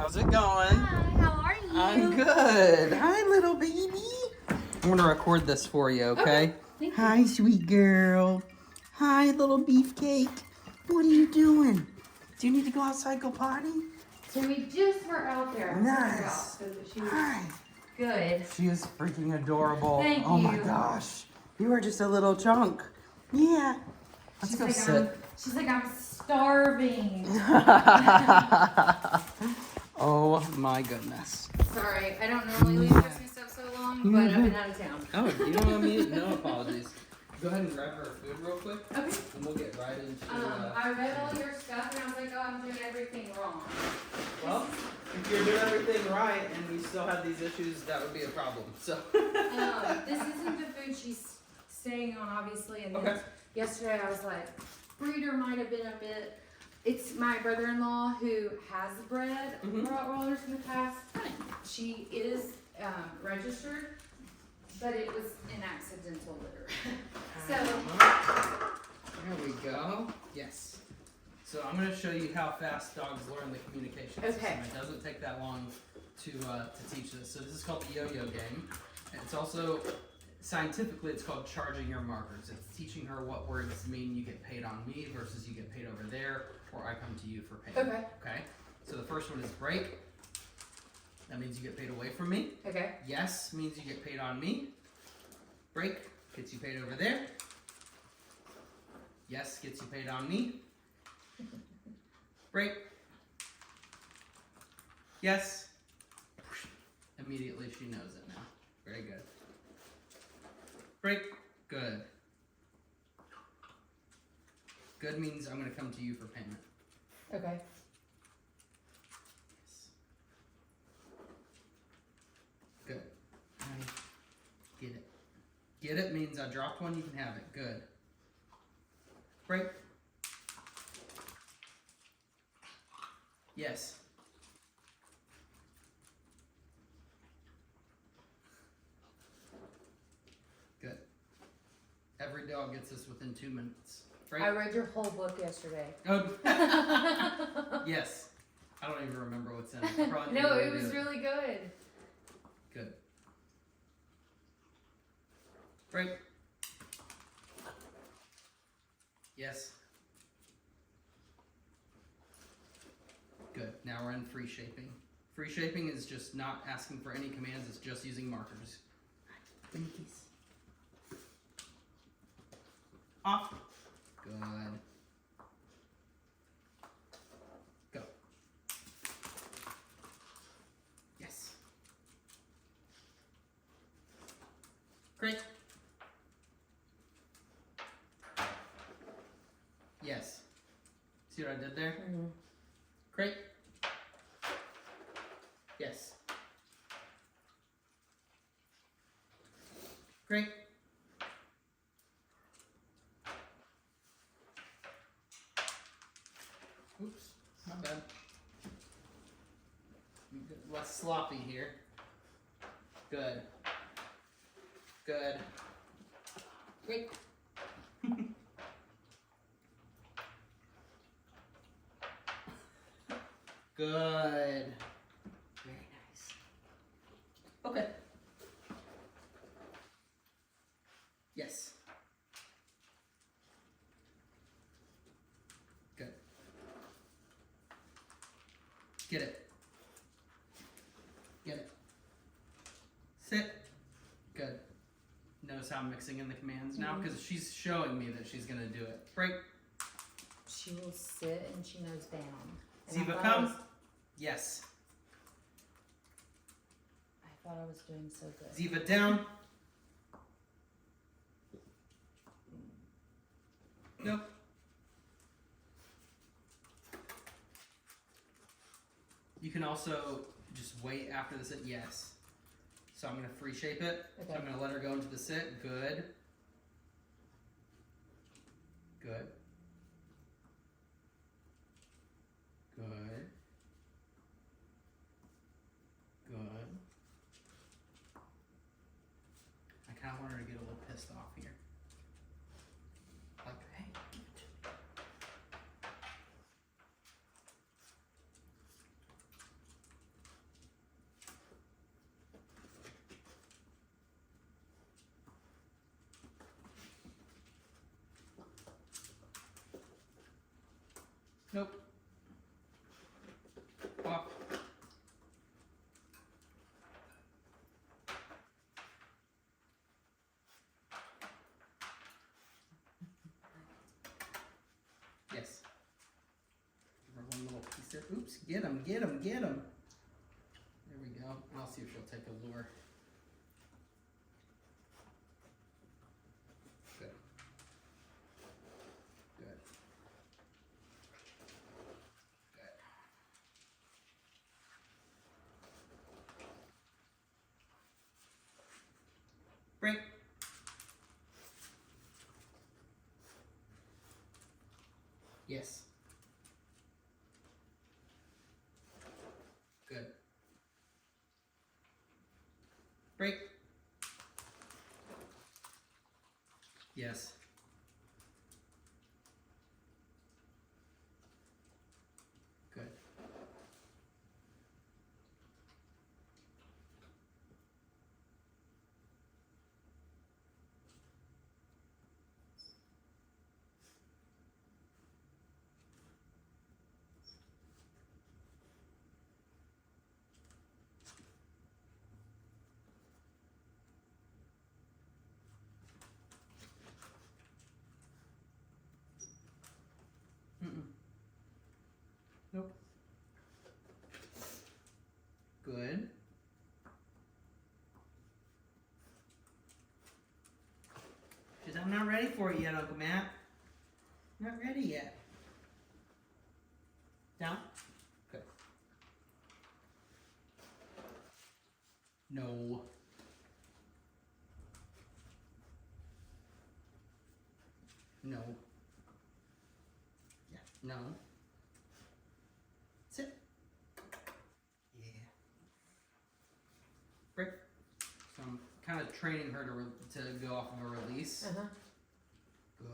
How's it going? Hi, how are you? I'm good. Hi, little baby. I'm gonna record this for you, okay? Thank you. Hi, sweet girl. Hi, little beefcake. What are you doing? Do you need to go outside, go potty? So we just were out there. Nice. So that she was Hi. good. She is freaking adorable. Thank Oh my you. gosh. You are just a little chunk. Yeah. Let's go sit. She's like, I'm starving. Oh my goodness. Sorry, I don't normally leave Christmas stuff so long, but I've been out of town. Oh, you know what I mean? No apologies. Go ahead and grab her food real quick. Okay. And we'll get right into I read all your stuff and I was like, oh, I'm doing everything wrong. Well, if you're doing everything right and we still have these issues, that would be a problem. So This isn't the food she's staying on, obviously. And okay. yesterday I was like, breeder might have been a bit. It's my brother-in-law who has bred Rottweilers in the past. She is registered, but it was an accidental litter. So there we go. Yes. So I'm going to show you how fast dogs learn the communication system. It doesn't take that long to teach this. So this is called the yo-yo game. And it's also, scientifically, it's called charging your markers. It's teaching her what words mean you get paid on me versus you get paid over there, or I come to you for payment. Okay. So the first one is break. That means you get paid away from me. Okay. Yes means you get paid on me. Break gets you paid over there. Yes gets you paid on me. Break. Yes. Immediately she knows it now. Very good. Break. Good. Good means I'm going to come to you for payment. Okay. Good. Get it. Get it means I dropped one, you can have it. Good. Break. Yes. Good. Every dog gets this within 2 minutes. Break. I read your whole book yesterday. Oh. Yes. I don't even remember what's in it. No, it was really good. Good. Break. Yes. Good. Now we're in free shaping. Free shaping is just not asking for any commands, it's just using markers. Binkies. Off. Good. Go. Yes. Great. Yes. See what I did there? Mm-hmm. Great. Yes. Great. Oops, my bad. Less sloppy here. Good. Good. Great. Good. Very nice. Okay. Yes. Good. Get it. Get it. Sit. Good. Notice how I'm mixing in the commands now? Because she's showing me that she's going to do it. Break. She will sit and she knows down. Zevia, come. Yes. I thought I was doing so good. Zevia, down. Nope. You can also just wait after the sit. Yes. So I'm going to free shape it. Okay. So I'm going to let her go into the sit. Good. Good. Good. Good. I kind of want her to get a little pissed off here. Like, hey, give it to me. Nope. Off. Yes. Give her one little piece there. Oops, get him, get him, get him. There we go. I'll see if she'll take a lure. Good. Good. Good. Break. Yes. Good. Break. Yes. Good. Mm-mm. Nope. Good. She said, I'm not ready for it yet, Uncle Matt. Not ready yet. Down. Good. No. No. Yeah. No. Sit. Yeah. Break. So I'm kind of training her to go off of a release. Good.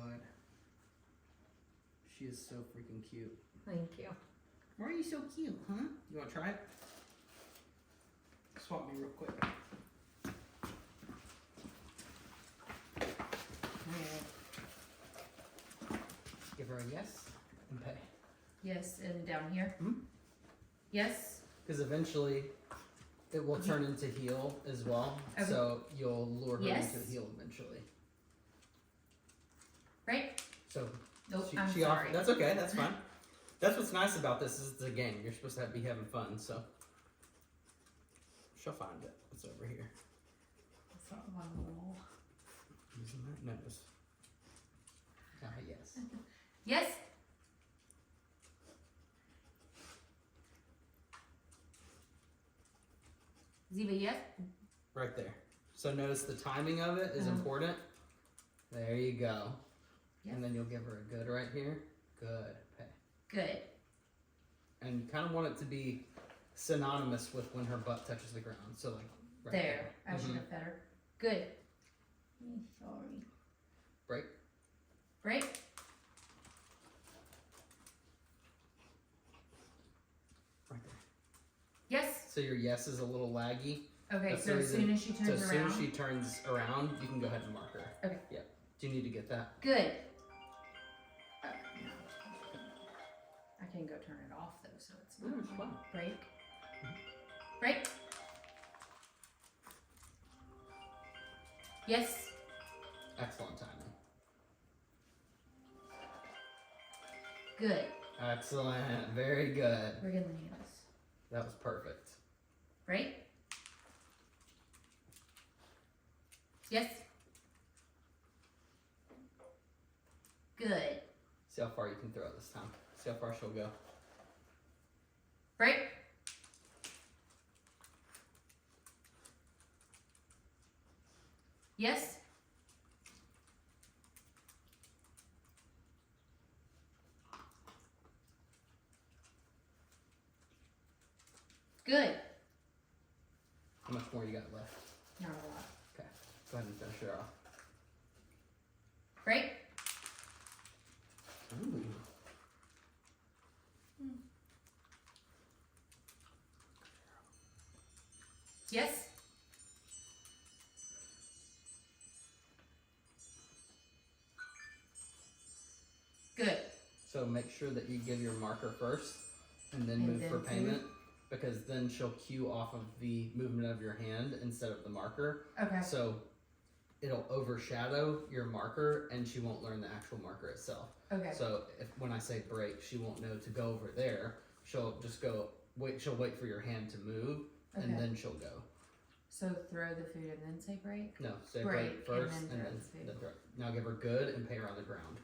She is so freaking cute. Thank you. Why are you so cute, huh? You want to try it? Swap me real quick. Give her a yes and pay. Yes, and down here. Hmm? Yes. Because eventually it will turn into heel as well. Okay. So you'll lure her Yes. into heel eventually. Right? So Nope, she I'm offered, sorry. that's okay, that's fine. That's what's nice about this is it's a game. You're supposed to be having fun, so she'll find it. It's over here. It's not one wall. Using that nose. Ah, yes. Yes. Zevia, yes. Right there. So notice the timing of it is important. There you go. Yes. And then you'll give her a good right here. Good. Pay. Good. And you kind of want it to be synonymous with when her butt touches the ground. So like right There. I Mhm. should have fed her. Good. Sorry. Break. Break. Right there. Yes. So your yes is a little laggy. Okay, That's so the as soon reason- as she turns So as soon around. as she turns around, you can go ahead and mark her. Okay. Yep. Do you need to get that? Good. No. I can go turn it off though, so it's not. It's fine. Break. Break. Yes. Excellent timing. Good. Excellent. Very good. We're getting the nails. That was perfect. Right? Yes. Good. See how far you can throw it this time. See how far she'll go. Break. Yes. Good. How much more you got left? Not a lot. Okay. Go ahead and finish her off. Break. Ooh. Yes. Good. So So make sure that you give your marker first and then move for payment, because then she'll cue off of the movement of your hand instead of the marker. Okay. So it'll overshadow your marker and she won't learn the actual marker itself. Okay. So when I say break, she won't know to go over there. She'll just go, she'll wait for your hand to move and then she'll go. So throw the food and then say break? No, say break first and then throw. Now give her good and pay her on the ground.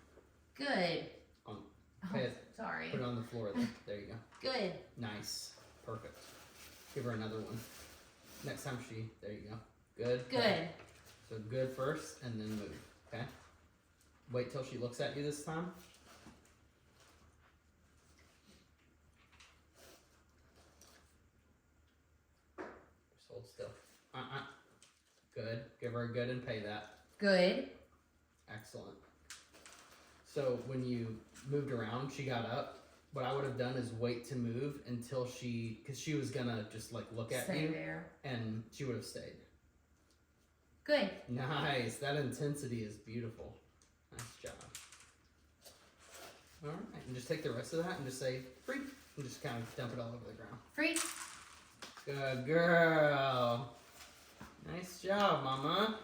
Good. Pay it. Sorry. Put it on the floor there. There you go. Good. Nice. Perfect. Give her another one. Next time there you go. Good. Good. Okay. So good first and then move. Okay? Wait till she looks at you this time. Just hold still. Good. Give her a good and pay that. Good. Excellent. So when you moved around, she got up. What I would have done is wait to move until because she was gonna just like look at Stay you there. and she would have stayed. Good. Nice. That intensity is beautiful. Nice job. All right. And just take the rest of that and just say free. And just kind of dump it all over the ground. Free. Good girl. Nice job, Mama.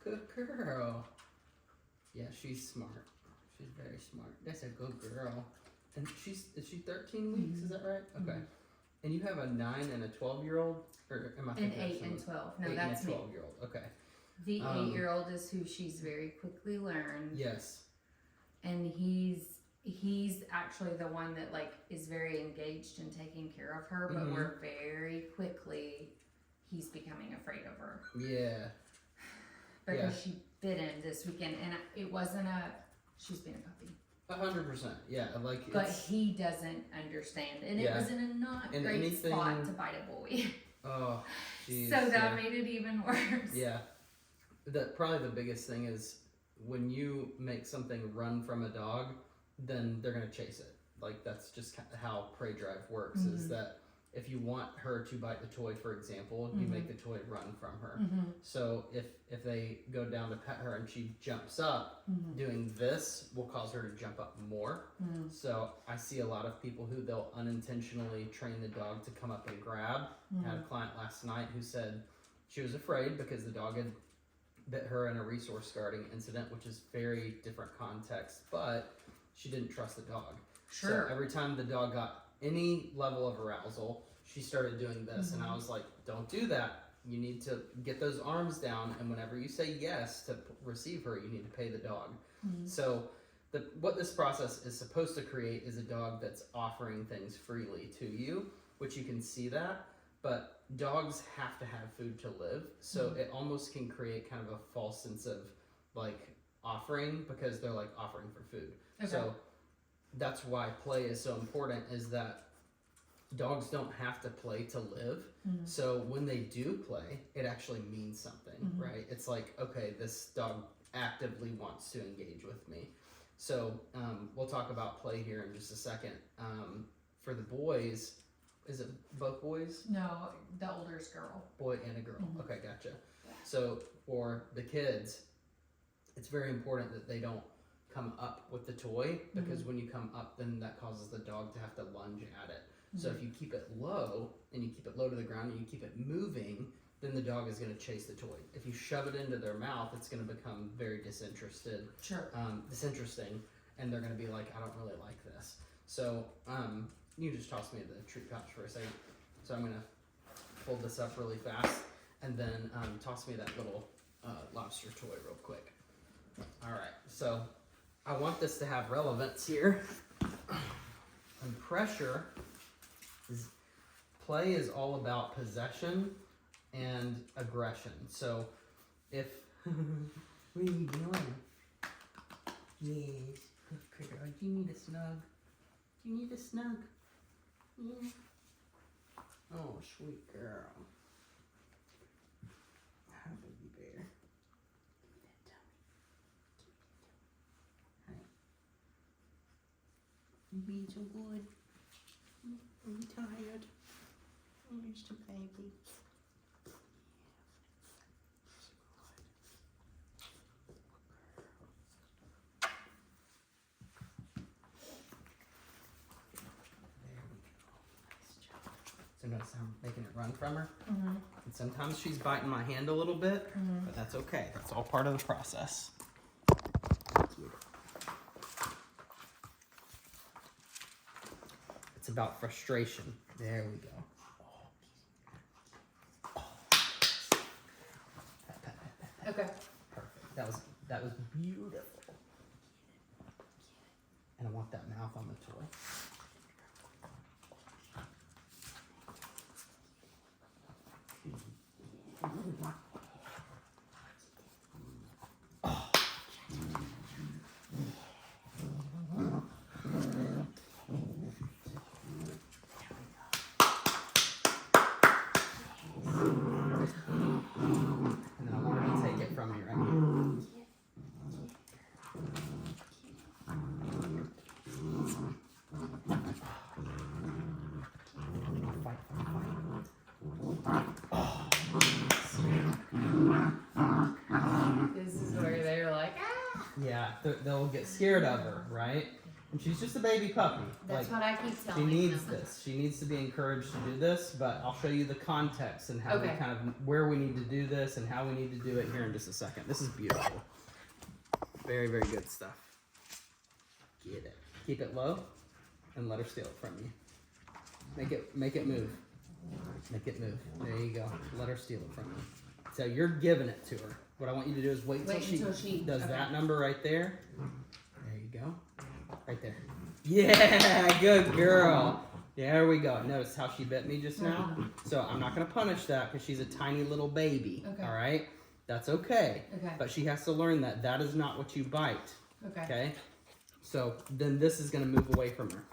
Good girl. Yeah, she's smart. She's very smart. That's a good girl. And is she 13 weeks? Is that right? Okay. And you have a 9 and a 12-year-old? Or am I An thinking 8 and 12. No, 8 that's and a me. 12-year-old. Okay. The 8-year-old is who she's very quickly learned. Yes. And he's actually the one that like is very engaged in taking care of her, but we're very quickly he's becoming afraid of her. Yeah. Because she bit him this weekend, and it wasn't she's been a puppy. 100%. Yeah. Like. But he doesn't understand, and it was in a not great spot to bite a boy. Oh, geez. So that made it even worse. Yeah. Probably the biggest thing is when you make something run from a dog, then they're going to chase it. Like that's just how prey drive works, is that if you want her to bite the toy, for example, you make the toy run from her. So if they go down to pet her and she jumps up, doing this will cause her to jump up more. So I see a lot of people who they'll unintentionally train the dog to come up and grab. I had a client last night who said she was afraid because the dog had bit her in a resource guarding incident, which is very different context, but she didn't trust the dog. Sure. So every time the dog got any level of arousal, she started doing this, and I was like, don't do that. You need to get those arms down, and whenever you say yes to receive her, you need to pay the dog. So what this process is supposed to create is a dog that's offering things freely to you, which you can see that, but dogs have to have food to live, so it almost can create kind of a false sense of like offering, because they're like offering for food. Okay. So that's why play is so important, is that dogs don't have to play to live. So when they do play, it actually means something, right? It's like, okay, this dog actively wants to engage with me. So we'll talk about play here in just a second. For the boys, is it both boys? No, the older's girl. Boy and a girl. Okay, gotcha. So for the kids, it's very important that they don't come up with the toy, because when you come up, then that causes the dog to have to lunge at it. So if you keep it low, and you keep it low to the ground, and you keep it moving, then the dog is going to chase the toy. If you shove it into their mouth, it's going to become very disinterested. Sure. Disinteresting, and they're going to be like, I don't really like this. So you just toss me the treat pouch for a second. So I'm going to fold this up really fast, and then toss me that little lobster toy real quick. All right, so I want this to have relevance here. And pressure play is all about possession and aggression. So if what are you doing? Yes, good girl. Do you need a snug? Do you need a snug? Yeah. Oh, sweet girl. Hi, baby bear. You being so good? Are you tired? You're just a baby. So notice how I'm making it run from her. Mm-hmm. And sometimes she's biting my hand a little bit, but that's okay. That's all part of the process. It's about frustration. There we go. Okay. Perfect. That was beautiful. And I want that mouth on the toy. And then I want her to take it from me right here. This is where they're like, ah. Yeah, they'll get scared of her, right? And she's just a baby puppy. That's like, what I keep she telling needs them. this. She needs to be encouraged to do this, but I'll show you the context and how we Okay. kind of where we need to do this and how we need to do it here in just a second. This is beautiful. Very, very good stuff. Get it. Keep it low and let her steal it from you. Make it move. Make it move. There you go. Let her steal it from you. So you're giving it to her. What I want you to do is wait until she does that number right there. There you go. Right there. Yeah, good girl. There we go. Notice how she bit me just now? So I'm not going to punish that because she's a tiny little baby. Okay. All right? That's okay. Okay. But she has to learn that that is not what you bite. Okay. Okay? So then this is going to move away from her.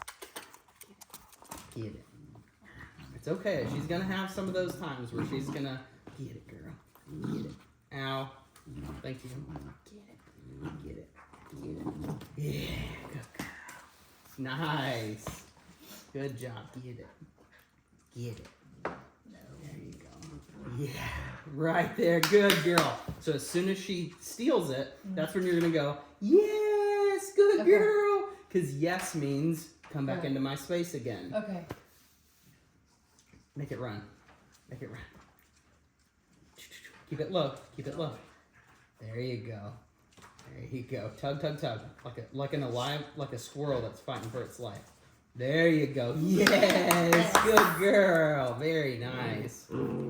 Get it. It's okay. She's going to have some of those times where she's going to get it, girl. Get it. Ow. Thank you. Get it. Get it. Get it. Yeah. Good girl. Nice. Good job. Get it. Get it. There you go. Yeah. Right there. Good girl. So as soon as she steals it, that's when you're going to go, yes, good girl. Because yes means come back into my space again. Okay. Make it run. Make it run. Keep it low. Keep it low. There you go. There you go. Tug, tug, tug. Like a squirrel that's fighting for its life. There you go. Yes, good girl. Very nice.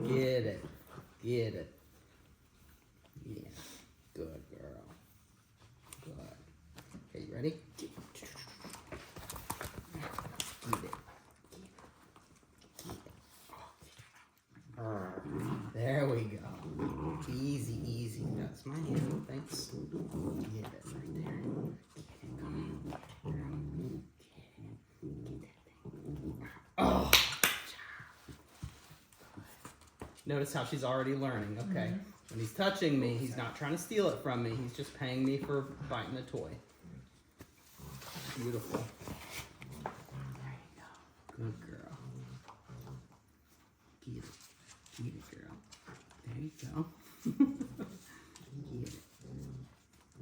Get it. Get it. Yeah. Good girl. Good. Okay, you ready? Get it. There we go. Easy, easy. That's my hand. Thanks. Get it right there. Get it. Come on. Get it. Oh. Notice how she's already learning. Okay. When he's touching me, he's not trying to steal it from me. He's just paying me for biting the toy. Beautiful. There you go. Good girl. Get it. Get it, girl. There you go. Get it.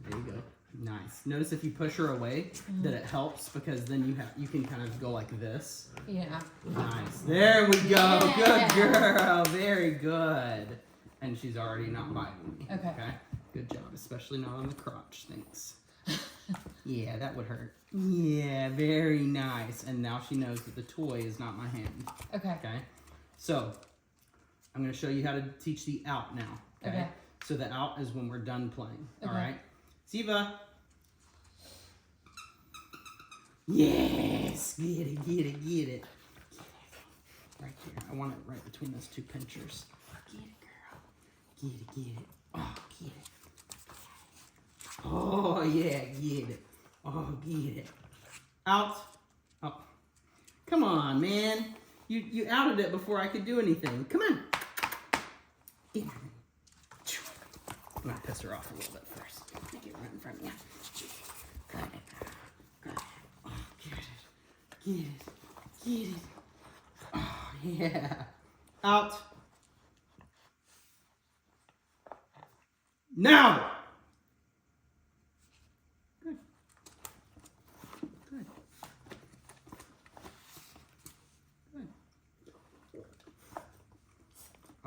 There you go. Nice. Notice if you push her away, that it helps because then you can kind of go like this. Yeah. Nice. There we go. Yeah. Good girl. Very good. And she's already not biting me. Okay. Good job. Especially not on the crotch. Thanks. Yeah, that would hurt. Yeah, very nice. And now she knows that the toy is not my hand. Okay. Okay. So I'm going to show you how to teach the out now. Okay. So the out is when we're done playing. All right. Zevia. Yes. Get it, get it, get it. Right here. I want it right between those two pinchers. Get it, girl. Get it, get it. Oh, get it. Oh, yeah, get it. Oh, get it. Out. Oh. Come on, man. You outed it before I could do anything. Come on. Yeah. I'm going to piss her off a little bit first. Make it run from you. Got it. Got it. Oh, get it. Get it. Get it. Oh, yeah. Out. Now! Good. Good. Good.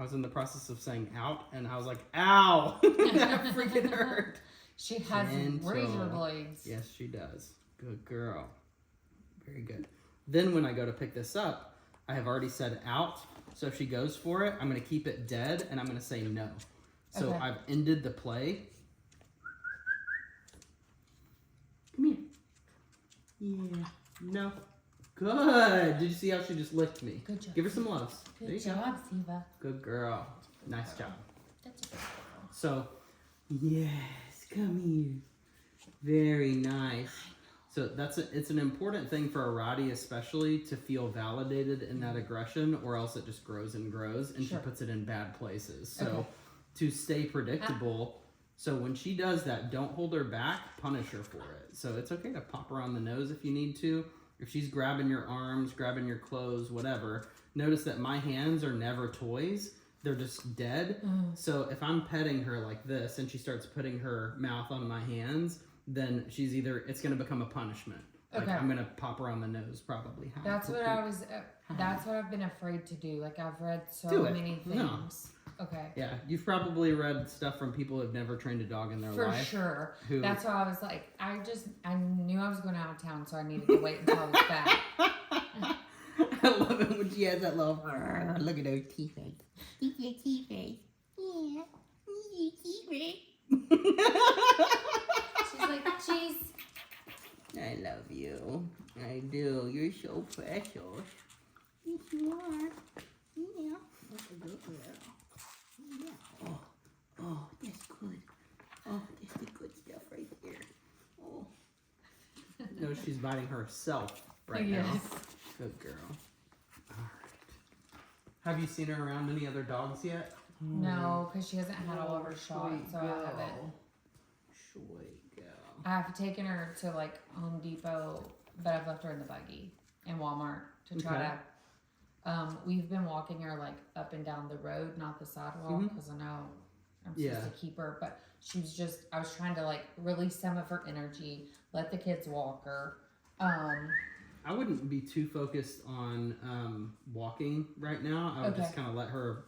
I was in the process of saying out, and I was like, ow! That freaking hurt. She has razor blades. Yes, she does. Good girl. Very good. Then when I go to pick this up, I have already said out. So if she goes for it, I'm going to keep it dead, and I'm going to say no. So Okay. I've ended the play. Come here. Yeah. No. Good. Did you see how she just licked me? Good job. Give her some loves. There you Good go. job, Zevia. Good girl. Nice job. That's a good girl. So, yes, come here. Very nice. So it's an important thing for a Rottie especially to feel validated in that aggression, or else it just grows and grows, and Sure. she puts it in bad places. So Okay. to stay predictable, so when she does that, don't hold her back, punish her for it. So it's okay to pop her on the nose if you need to. If she's grabbing your arms, grabbing your clothes, whatever, notice that my hands are never toys. They're just dead. So if I'm petting her like this and she starts putting her mouth on my hands, then it's going to become a punishment. Like, Okay. I'm going to pop her on the nose probably. That's what that's what I've been afraid to do. Like, I've read so Do it. many things. No. Okay. Yeah, you've probably read stuff from people who've never trained a dog in their For life. sure. Who- That's why I was like, I knew I was going out of town, so I needed to wait until I was back. I love it when she has that little, look at those teeth. Keep your teeth face. Yeah. You keep it. She's like, jeez. I love you. I do. You're so special. Yes, you are. Yeah. That's a good girl. Yeah. Oh, that's good. Oh, that's the good stuff right there. Oh. No, she's biting herself right Yes. now. Good girl. All right. Have you seen her around any other dogs yet? No, because she hasn't had all of her shots, so I haven't. Sweet girl. I have taken her to like Home Depot, but I've left her in the buggy in Walmart to try Okay. to. We've been walking her like up and down the road, not the sidewalk, because I know I'm supposed to keep her. But she was I was trying to like release some of her energy, let the kids walk her. I wouldn't be too focused on walking right now. I would just kind of let her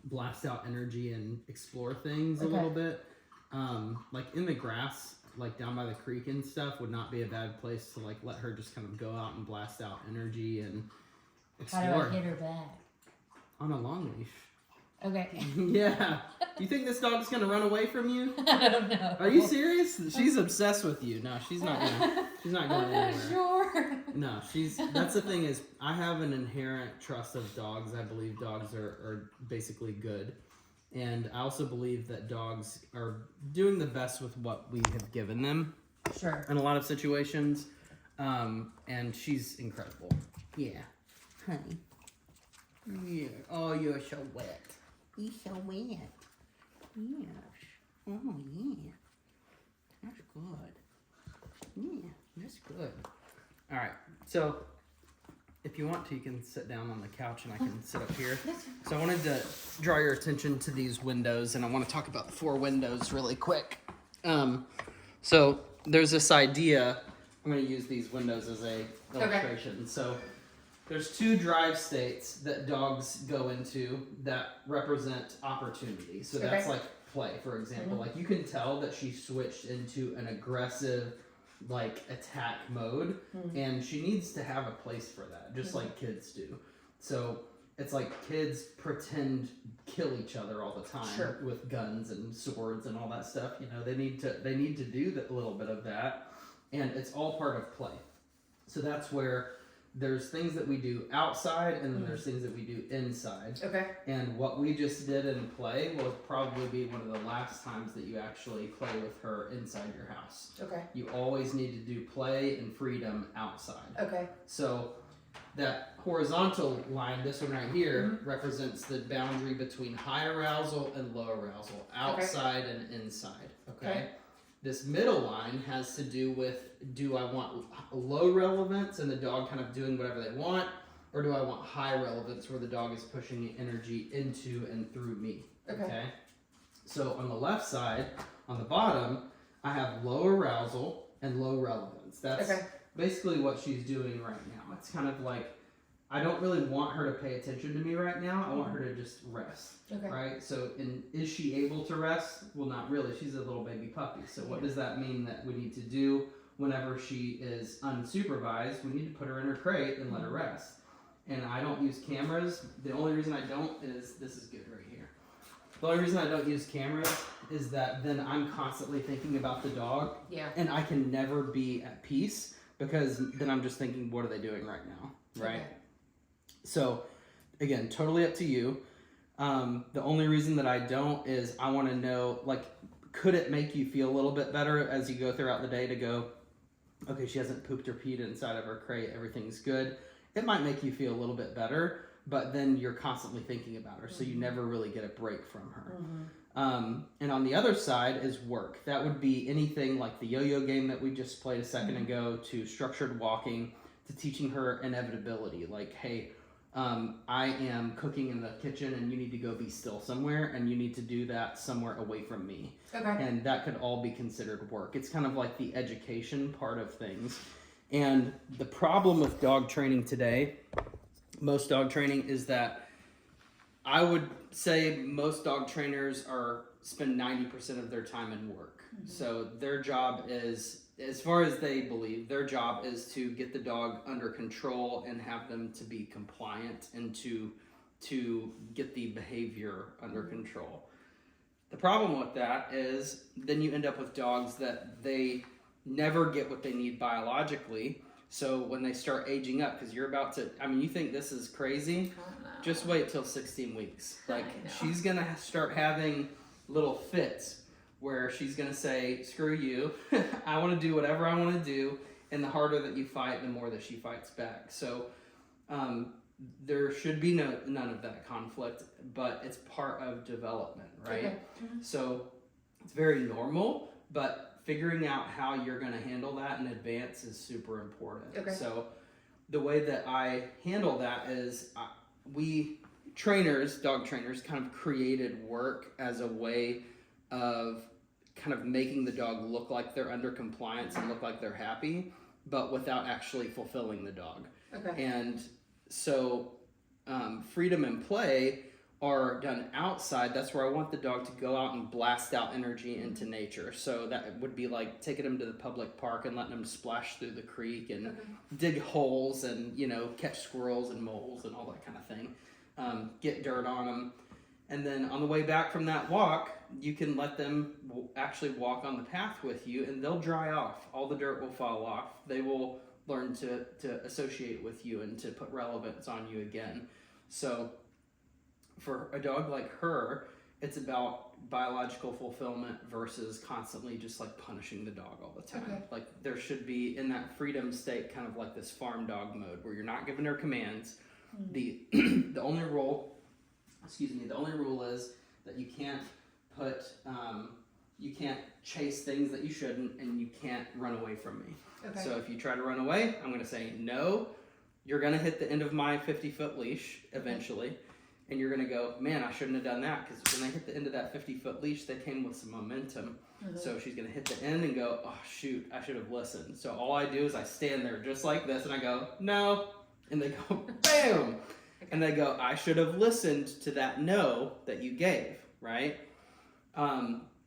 blast out energy and explore things a little bit. Like in the grass, like down by the creek and stuff, would not be a bad place to like let her just kind of go out and blast out energy and explore. How do I hit her back? On a long leash. Okay. Yeah. You think this dog's gonna run away from you? I don't know. Are you serious? She's obsessed with you. No, she's not going I'm not anywhere. sure. No, that's the thing is, I have an inherent trust of dogs. I believe dogs are basically good. And I also believe that dogs are doing the best with what we have given them Sure. in a lot of situations. And she's incredible. Yeah, honey. Yeah. Oh, you're so wet. You're so wet. Yes. Oh, yeah. That's good. Yeah, that's good. All right. So if you want to, you can sit down on the couch and I can sit up here. So I wanted to draw your attention to these windows, and I want to talk about the 4 windows really quick. So there's this idea. I'm going to use these windows as a illustration. So there's 2 drive states that dogs go into that represent opportunity. So that's like play, for example. Like you can tell that she switched into an aggressive, like attack mode, and she needs to have a place for that, just like kids do. So it's like kids pretend kill each other all the time with guns and swords and all that stuff. You know, they need to do that, a little bit of that, and it's all part of play. So that's where there's things that we do outside, and then there's things that we do inside. Okay. And what we just did in play will probably be one of the last times that you actually play with her inside your house. Okay. You always need to do play and freedom outside. Okay. So that horizontal line, this one right here, represents the boundary between high arousal and low arousal, outside and inside. Okay? This middle line has to do with, do I want low relevance and the dog kind of doing whatever they want, or do I want high relevance where the dog is pushing energy into and through me? Okay? So on the left side, on the bottom, I have low arousal and low relevance. That's basically what she's doing right now. It's kind of like I don't really want her to pay attention to me right now. I want her to just rest. Okay. Right? So, is she able to rest? Well, not really. She's a little baby puppy. So, what does that mean that we need to do whenever she is unsupervised? We need to put her in her crate and let her rest. And I don't use cameras. The only reason I don't is, this is good right here. The only reason I don't use cameras is that then I'm constantly thinking about the dog. Yeah. And I can never be at peace because then I'm just thinking, what are they doing right now? Right? Okay. So, again, totally up to you. The only reason that I don't is I want to know, like, could it make you feel a little bit better as you go throughout the day to go, okay, she hasn't pooped or peed inside of her crate, everything's good. It might make you feel a little bit better, but then you're constantly thinking about her, so you never really get a break from her. And on the other side is work. That would be anything like the yo-yo game that we just played a second ago, to structured walking, to teaching her inevitability. Like, hey, I am cooking in the kitchen and you need to go be still somewhere, and you need to do that somewhere away from me. Okay. And that could all be considered work. It's kind of like the education part of things. And the problem with dog training today, most dog training, is that I would say most dog trainers spend 90% of their time in work. So their job is, as far as they believe, their job is to get the dog under control and have them to be compliant and to get the behavior under control. The problem with that is then you end up with dogs that they never get what they need biologically. So when they start aging up, because you're about to, I mean, you think this is crazy? Just wait till 16 weeks. Like, she's going to start having little fits where she's going to say, screw you, I want to do whatever I want to do, and the harder that you fight, the more that she fights back. So there should be none of that conflict, but it's part of development, right? Okay. So it's very normal, but figuring out how you're going to handle that in advance is super important. Okay. So the way that I handle that is we trainers, dog trainers, kind of created work as a way of kind of making the dog look like they're under compliance and look like they're happy, but without actually fulfilling the dog. Okay. And so freedom and play are done outside. That's where I want the dog to go out and blast out energy into nature. So that would be like taking them to the public park and letting them splash through the creek and dig holes and, you know, catch squirrels and moles and all that kind of thing. Get dirt on them. And then on the way back from that walk, you can let them actually walk on the path with you, and they'll dry off. All the dirt will fall off. They will learn to associate with you and to put relevance on you again. So for a dog like her, it's about biological fulfillment versus constantly just like punishing the dog all the time. Okay. Like there should be in that freedom state kind of like this farm dog mode where you're not giving her commands. The only rule is that you can't you can't chase things that you shouldn't, and you can't run away from me. Okay. So if you try to run away, I'm going to say no. You're going to hit the end of my 50-foot leash eventually, and you're going to go, man, I shouldn't have done that, because when they hit the end of that 50-foot leash, they came with some momentum. So she's going to hit the end and go, oh, shoot, I should have listened. So all I do is I stand there just like this, and I go, no. And they go, bam. And they go, I should have listened to that no that you gave, right?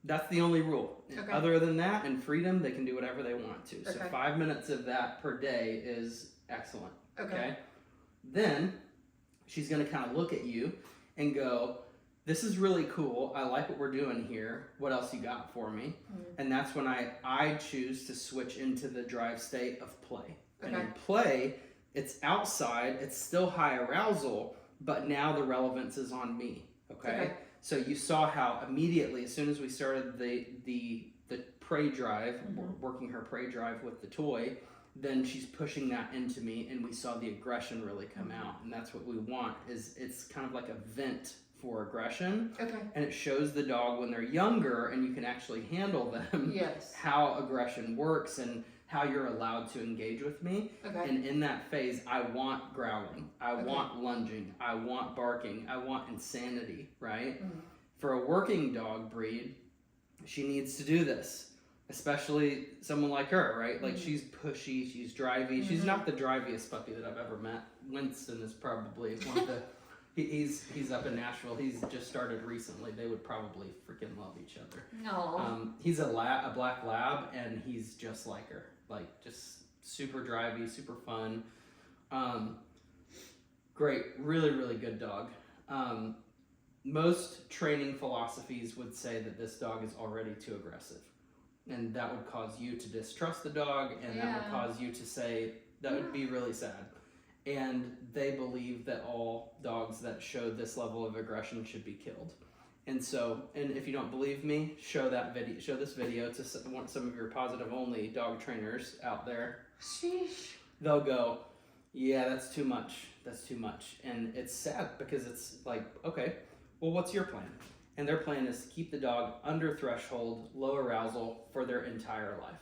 That's the only rule. Okay. Other than that, in freedom, they can do whatever they want to. So Okay. 5 minutes of that per day is excellent. Okay. Then she's going to kind of look at you and go, this is really cool. I like what we're doing here. What else you got for me? And that's when I choose to switch into the drive state of play. And in play, it's outside. It's still high arousal, but now the relevance is on me. Okay. So you saw how immediately, as soon as we started the prey drive, working her prey drive with the toy, then she's pushing that into me, and we saw the aggression really come out. And that's what we want, is it's kind of like a vent for aggression. Okay. And it shows the dog when they're younger and you can actually handle them, Yes. how aggression works and how you're allowed to engage with me. Okay. And in that phase, I want growling, I want lunging, I want barking, I want insanity, right? For a working dog breed, she needs to do this. especially someone like her, right? Like she's pushy, she's drivey. She's not the driviest puppy that I've ever met. Winston is probably one of the. He's up in Nashville. He's just started recently. They would probably freaking love each other. No. He's a black lab, and he's just like her. Like just super drivey, super fun. Great, really, really good dog. Most training philosophies would say that this dog is already too aggressive. And that would cause you to distrust the dog, and that would cause you to say, that would be really sad. And they believe that all dogs that show this level of aggression should be killed. And so, and if you don't believe me, show this video to some of your positive only dog trainers out there. Sheesh. They'll go, yeah, that's too much. That's too much. And it's sad because it's like, okay, well, what's your plan? And their plan is to keep the dog under threshold, low arousal for their entire life.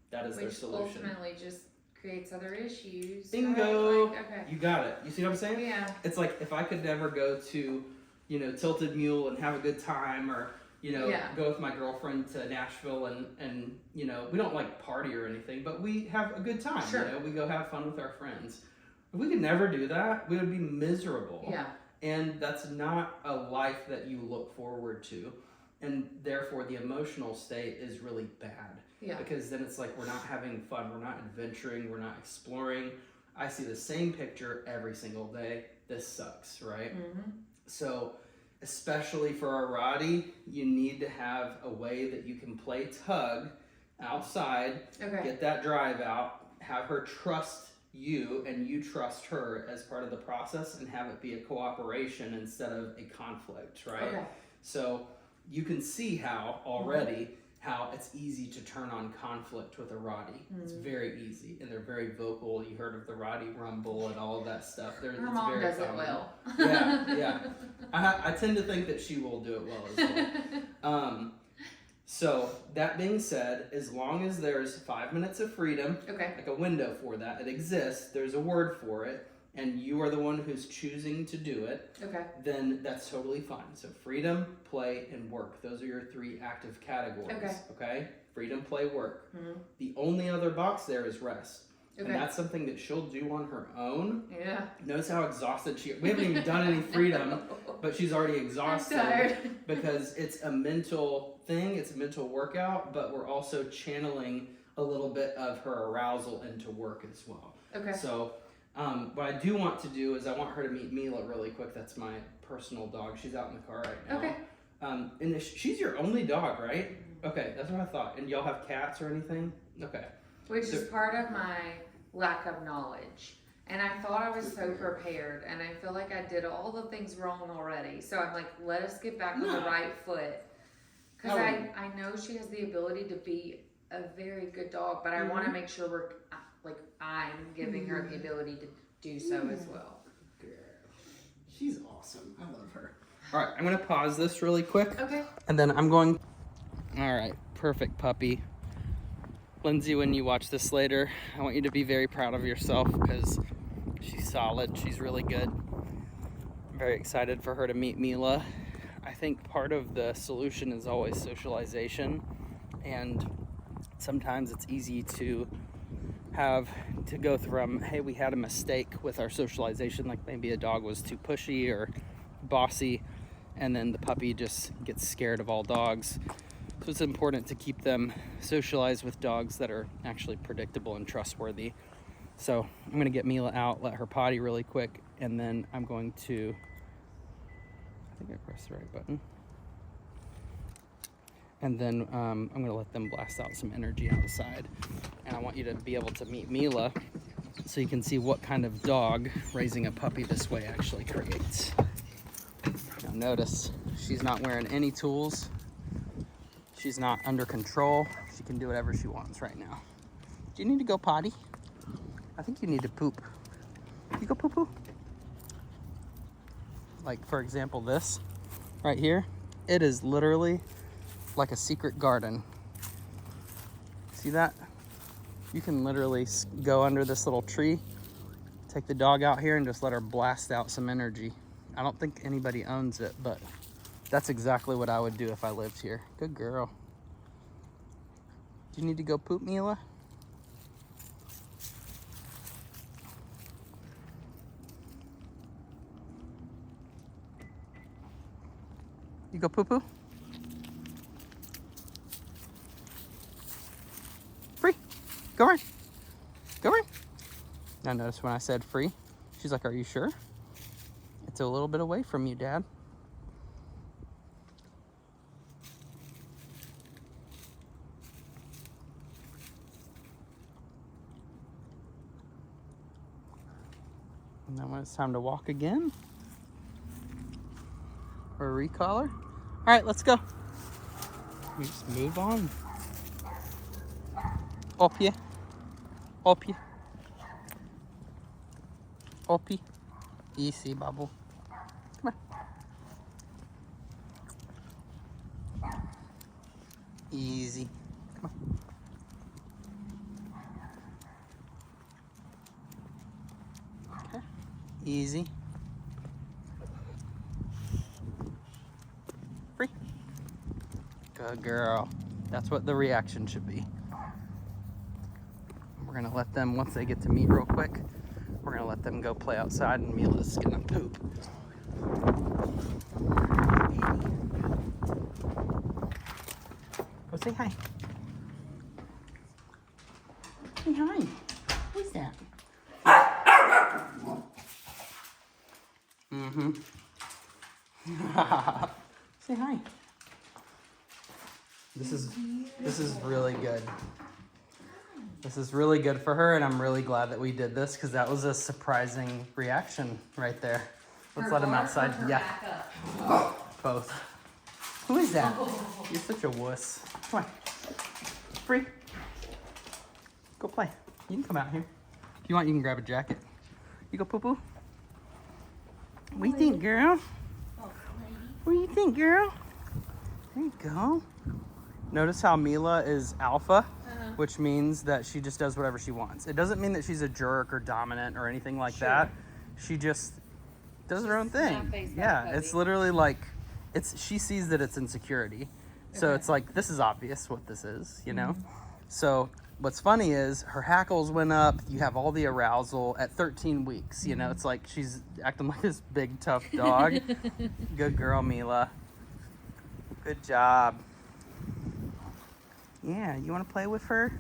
That is their solution. Which ultimately just creates other issues. Bingo! Right? Like, okay. You got it. You see what I'm saying? Yeah. It's like if I could never go to, Tilted Mule and have a good time, or, go with my girlfriend to Nashville and we don't like party or anything, but we have a good time. Sure. We go have fun with our friends. If we could never do that, we would be miserable. Yeah. And that's not a life that you look forward to. And therefore, the emotional state is really bad. Yeah. Because then it's like we're not having fun, we're not adventuring, we're not exploring. I see the same picture every single day. This sucks, right? Mm-hmm. So, especially for a Rottie, you need to have a way that you can play tug outside, get that drive out, have her trust you and you trust her as part of the process, and have it be a cooperation instead of a conflict, right? Okay. So you can see how already how it's easy to turn on conflict with a Rottie. It's very easy, and they're very vocal. You heard of the Rottie rumble and all of that stuff. Her mom does it well. Yeah. I tend to think that she will do it well as well. So that being said, as long as there's 5 minutes of freedom, like a window for that, it exists, there's a word for it, and you are the one who's choosing to do it, then that's totally fine. So freedom, play, and work. Those are your 3 active categories. Okay? Freedom, play, work. The only other box there is rest. And that's something that she'll do on her own. Yeah. Notice how exhausted we haven't even done any freedom, but she's already exhausted because it's a mental thing, it's a mental workout, but we're also channeling a little bit of her arousal into work as well. So what I do want to do is I want her to meet Mila really quick. That's my personal dog. She's out in the car right now. And she's your only dog, right? Okay, that's what I thought. And y'all have cats or anything? Okay. Which is part of my lack of knowledge. And I thought I was so prepared, and I feel like I did all the things wrong already. So I'm like, let us get back on the right foot. Because I know she has the ability to be a very good dog, but I want to make sure I'm giving her the ability to do so as well. Girl. She's awesome. I love her. All right, I'm going to pause this really quick. And then I'm going... All right, perfect puppy. Lindsay, when you watch this later, I want you to be very proud of yourself because she's solid. She's really good. I'm very excited for her to meet Mila. I think part of the solution is always socialization, and sometimes it's easy to have to go from, hey, we had a mistake with our socialization, like maybe a dog was too pushy or bossy, and then the puppy just gets scared of all dogs. So it's important to keep them socialized with dogs that are actually predictable and trustworthy. So I'm going to get Mila out, let her potty really quick, and then I'm going to, I think I pressed the right button. And then I'm going to let them blast out some energy outside. And I want you to be able to meet Mila so you can see what kind of dog raising a puppy this way actually creates. Now notice, she's not wearing any tools. She's not under control. She can do whatever she wants right now. Do you need to go potty? I think you need to poop. You go poo-poo? Like, for example, this right here. It is literally like a secret garden. See that? You can literally go under this little tree, take the dog out here, and just let her blast out some energy. I don't think anybody owns it, but that's exactly what I would do if I lived here. Good girl. Do you need to go poop, Mila? You go poo-poo? Free. Go in. Go in. Now notice when I said free, she's like, are you sure? It's a little bit away from you, Dad. And then when it's time to walk again, or a recollar. All right, let's go. We just move on. Up here. Up here. Up here. Easy, Babu. Come on. Easy. Come on. Okay. Easy. Free. Good girl. That's what the reaction should be. We're gonna let them, once they get to meet real quick, we're gonna let them go play outside and Mila's gonna poop. Go say hi. Say hi. Who's that? Mm-hmm. Say hi. This is really good. This is really good for her, and I'm really glad that we did this because that was a surprising reaction right there. Let's let him outside. Yeah. Both. Who is that? You're such a wuss. Come on. Free. Go play. You can come out here. If you want, you can grab a jacket. You go poo-poo. What do you think, girl? What do you think, girl? There you go. Notice how Mila is alpha, which means that she just does whatever she wants. It doesn't mean that she's a jerk or dominant or anything like that. She just does her own thing. Yeah, it's literally like, she sees that it's insecurity. So it's like, this is obvious what this is, you know? So what's funny is her hackles went up. You have all the arousal at 13 weeks. You know, it's like she's acting like this big, tough dog. Good girl, Mila. Good job. Yeah, you want to play with her?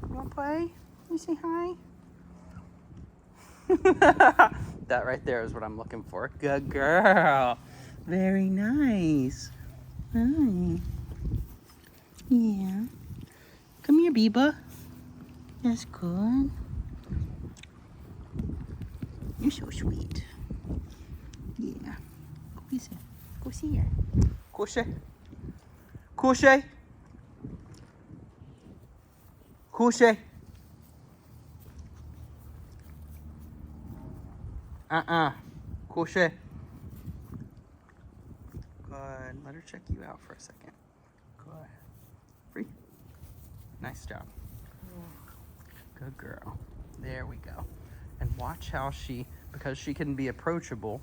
You want to play? You say hi? That right there is what I'm looking for. Good girl. Very nice. Hi. Yeah. Come here, Biba. That's good. You're so sweet. Yeah. Go see. Go see her. Kushe. Kushe. Kushe. Kushe. Good. Let her check you out for a second. Good. Free. Nice job. Good girl. There we go. And watch how because she can be approachable,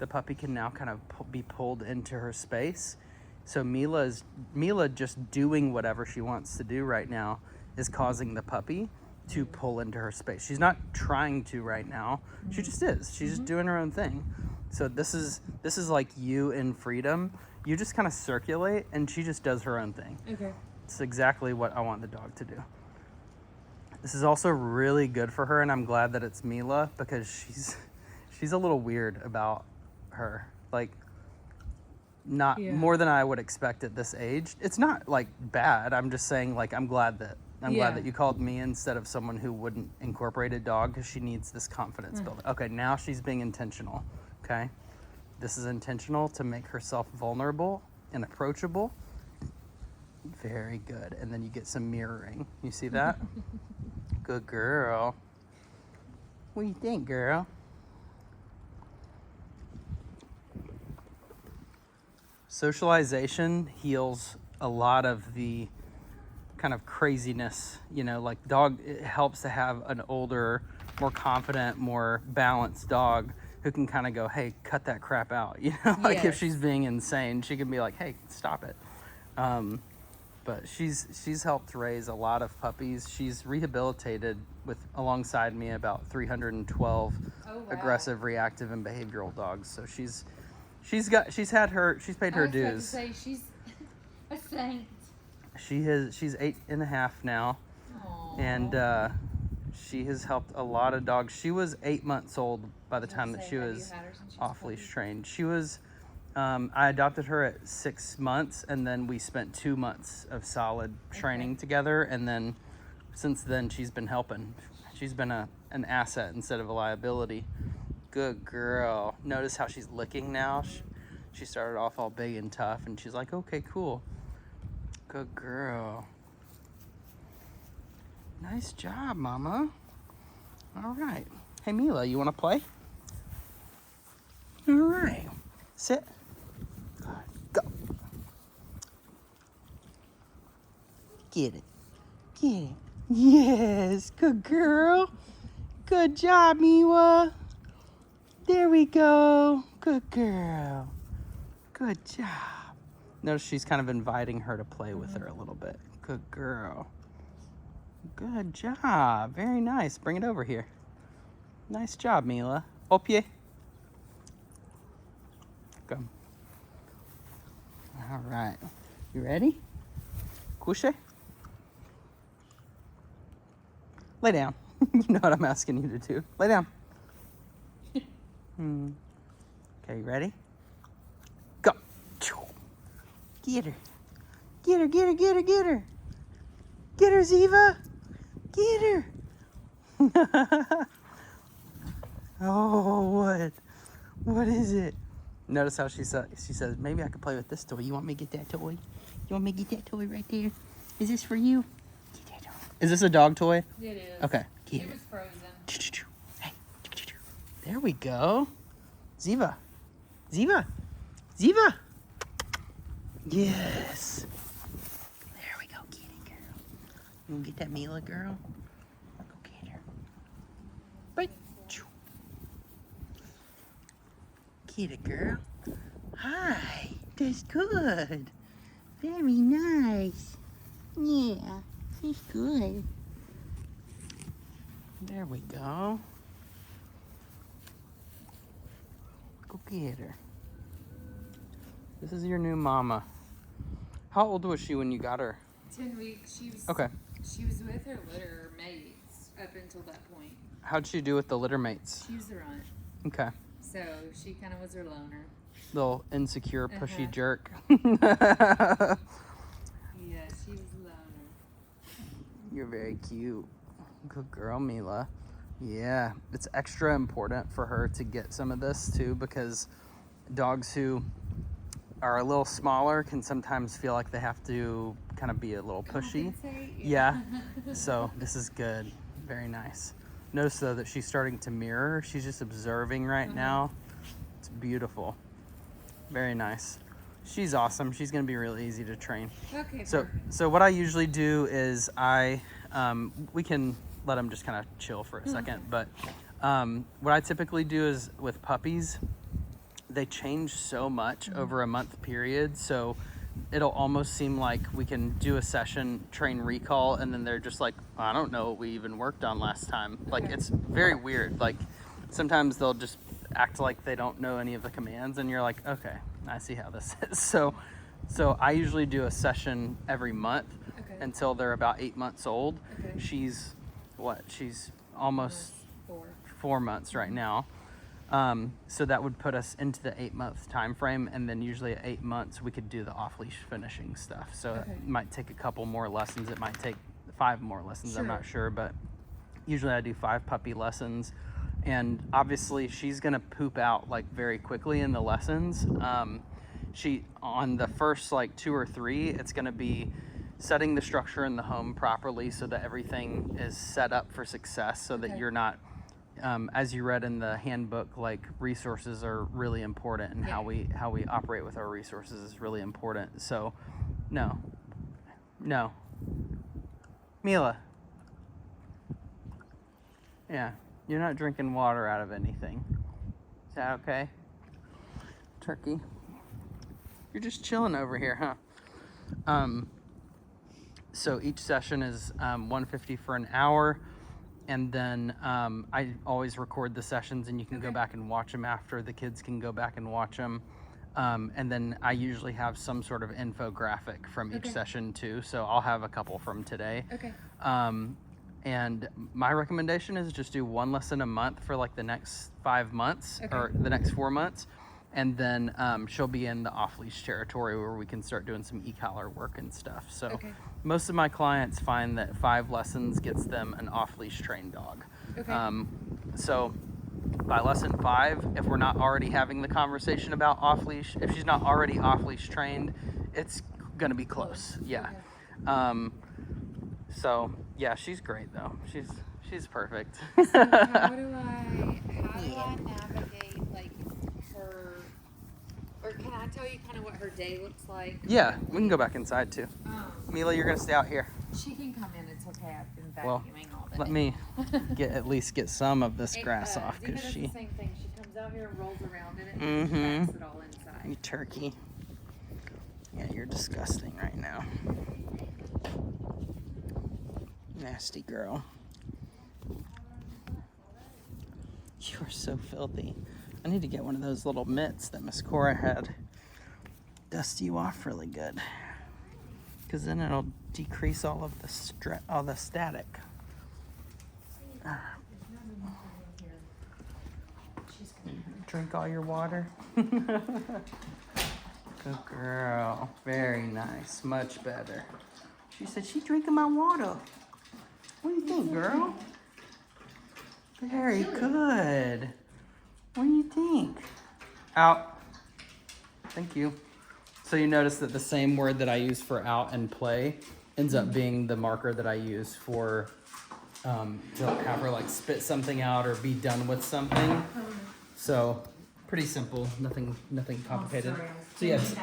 the puppy can now kind of be pulled into her space. So Mila just doing whatever she wants to do right now is causing the puppy to pull into her space. She's not trying to right now. She just is. She's just doing her own thing. So this is like you in freedom. You just kind of circulate and she just does her own thing. Okay. It's exactly what I want the dog to do. This is also really good for her, and I'm glad that it's Mila because she's a little weird about her. Like, not more than I would expect at this age. It's not like bad. I'm just saying, like, I'm glad that you called me instead of someone who wouldn't incorporate a dog because she needs this confidence building. Okay, now she's being intentional. Okay, this is intentional to make herself vulnerable and approachable. Very good. And then you get some mirroring. You see that? Good girl. What do you think, girl? Socialization heals a lot of the kind of craziness, you know, like it helps to have an older, more confident, more balanced dog who can kind of go, hey, cut that crap out. You know, like if she's being insane, she can be like, hey, stop it. but she's helped raise a lot of puppies. She's rehabilitated alongside me about 312 Oh, wow. aggressive, reactive, and behavioral dogs. So she's paid her dues. I was about to say, she's a saint. She's 8.5 now. Aww. And she has helped a lot of dogs. She was 8 months old by the time that she was off leash trained. She was, I adopted her at 6 months, and then we spent 2 months of solid training together. And then since then, she's been helping. She's been an asset instead of a liability. Good girl. Notice how she's licking now. She started off all big and tough, and she's like, okay, cool. Good girl. Nice job, Mama. All right. Hey, Mila, you want to play? All right. Sit. Good. Go. Get it. Get it. Yes. Good girl. Good job, Miwa. There we go. Good girl. Good job. Notice she's kind of inviting her to play with her a little bit. Good girl. Good job. Very nice. Bring it over here. Nice job, Mila. Au pied. Come. All right. You ready? Couche. Lay down. You know what I'm asking you to do. Lay down. Okay, ready? Go. Get her. Get her, get her, get her, get her. Get her, Zeva. Get her. Oh, what? What is it? Notice how she says, maybe I could play with this toy. You want me to get that toy? You want me to get that toy right there? Is this for you? Get that toy. Is this a dog toy? It is. Okay. Get It it. was frozen. Hey. There we go. Zeva. Zeva. Zeva. Yes. There we go. Get it, girl. You want to get that Mila, girl? Go get her. Right. Get it, girl. Hi. That's good. Very nice. Yeah. She's good. There we go. Go get her. This is your new mama. How old was she when you got her? 10 weeks. She was Okay. She was with her litter mates up until that point. How'd she do with the litter mates? She was the runt. Okay. So she kind of was her loner. Little insecure, pushy jerk. Yeah, she was a loner. You're very cute. Good girl, Mila. Yeah, it's extra important for her to get some of this too, because dogs who are a little smaller can sometimes feel like they have to kind of be a little pushy. Yeah. So this is good. Very nice. Notice though that she's starting to mirror. She's just observing right now. It's beautiful. Very nice. She's awesome. She's gonna be really easy to train. Okay. So what I usually do is we can let them just kind of chill for a second, but what I typically do is with puppies, they change so much over a month period, so it'll almost seem like we can do a session, train recall, and then they're just like, I don't know what we even worked on last time. Like, it's very weird. Like, sometimes they'll just act like they don't know any of the commands, and you're like, okay, I see how this is. So I usually do a session every month until they're about 8 months old. She's almost 4 months right now. So that would put us into the 8 month time frame, and then usually at 8 months we could do the off leash finishing stuff. So it might take a couple more lessons. It might take 5 more lessons. I'm not sure, but usually I do 5 puppy lessons, and obviously she's gonna poop out like very quickly in the lessons. She on the first like 2 or 3, it's gonna be setting the structure in the home properly so that everything is set up for success, so that you're not as you read in the handbook, like resources are really important, and how we operate with our resources is really important. So no Mila, yeah, you're not drinking water out of anything. Is that okay? Turkey, you're just chilling over here, huh? So each session is $150 for an hour. And then I always record the sessions, and you can go back and watch them after. The kids can go back and watch them. And then I usually have some sort of infographic from each session too. So I'll have a couple from today. Okay. And my recommendation is just do one lesson a month for like the next 5 months or the next 4 months. And then she'll be in the off-leash territory where we can start doing some e-collar work and stuff. So most of my clients find that 5 lessons gets them an off-leash trained dog. So by lesson 5, if we're not already having the conversation about off-leash, if she's not already off-leash trained, it's going to be close. Yeah. So yeah, she's great though. She's perfect. So how do I navigate like her, or can I tell you kind of what her day looks like? Yeah, we can go back inside too. Mila, you're gonna stay out here. She can come in. It's okay. I've been vacuuming Well, all day. let me at least get some of this grass off, Zevia because does she. the same thing. She comes out here and rolls around in it and packs it all inside. You turkey. Yeah, you're disgusting right now. Nasty girl. You are so filthy. I need to get one of those little mitts that Miss Cora had. Dust you off really good, because then it'll decrease all of the static. Drink all your water. Good girl. Very nice. Much better. She said she's drinking my water. What do you think, girl? Very good. What do you think? Out. Thank you. So you notice that the same word that I use for out and play ends up being the marker that I use for to have her like spit something out or be done with something. So pretty simple, nothing complicated. So yes.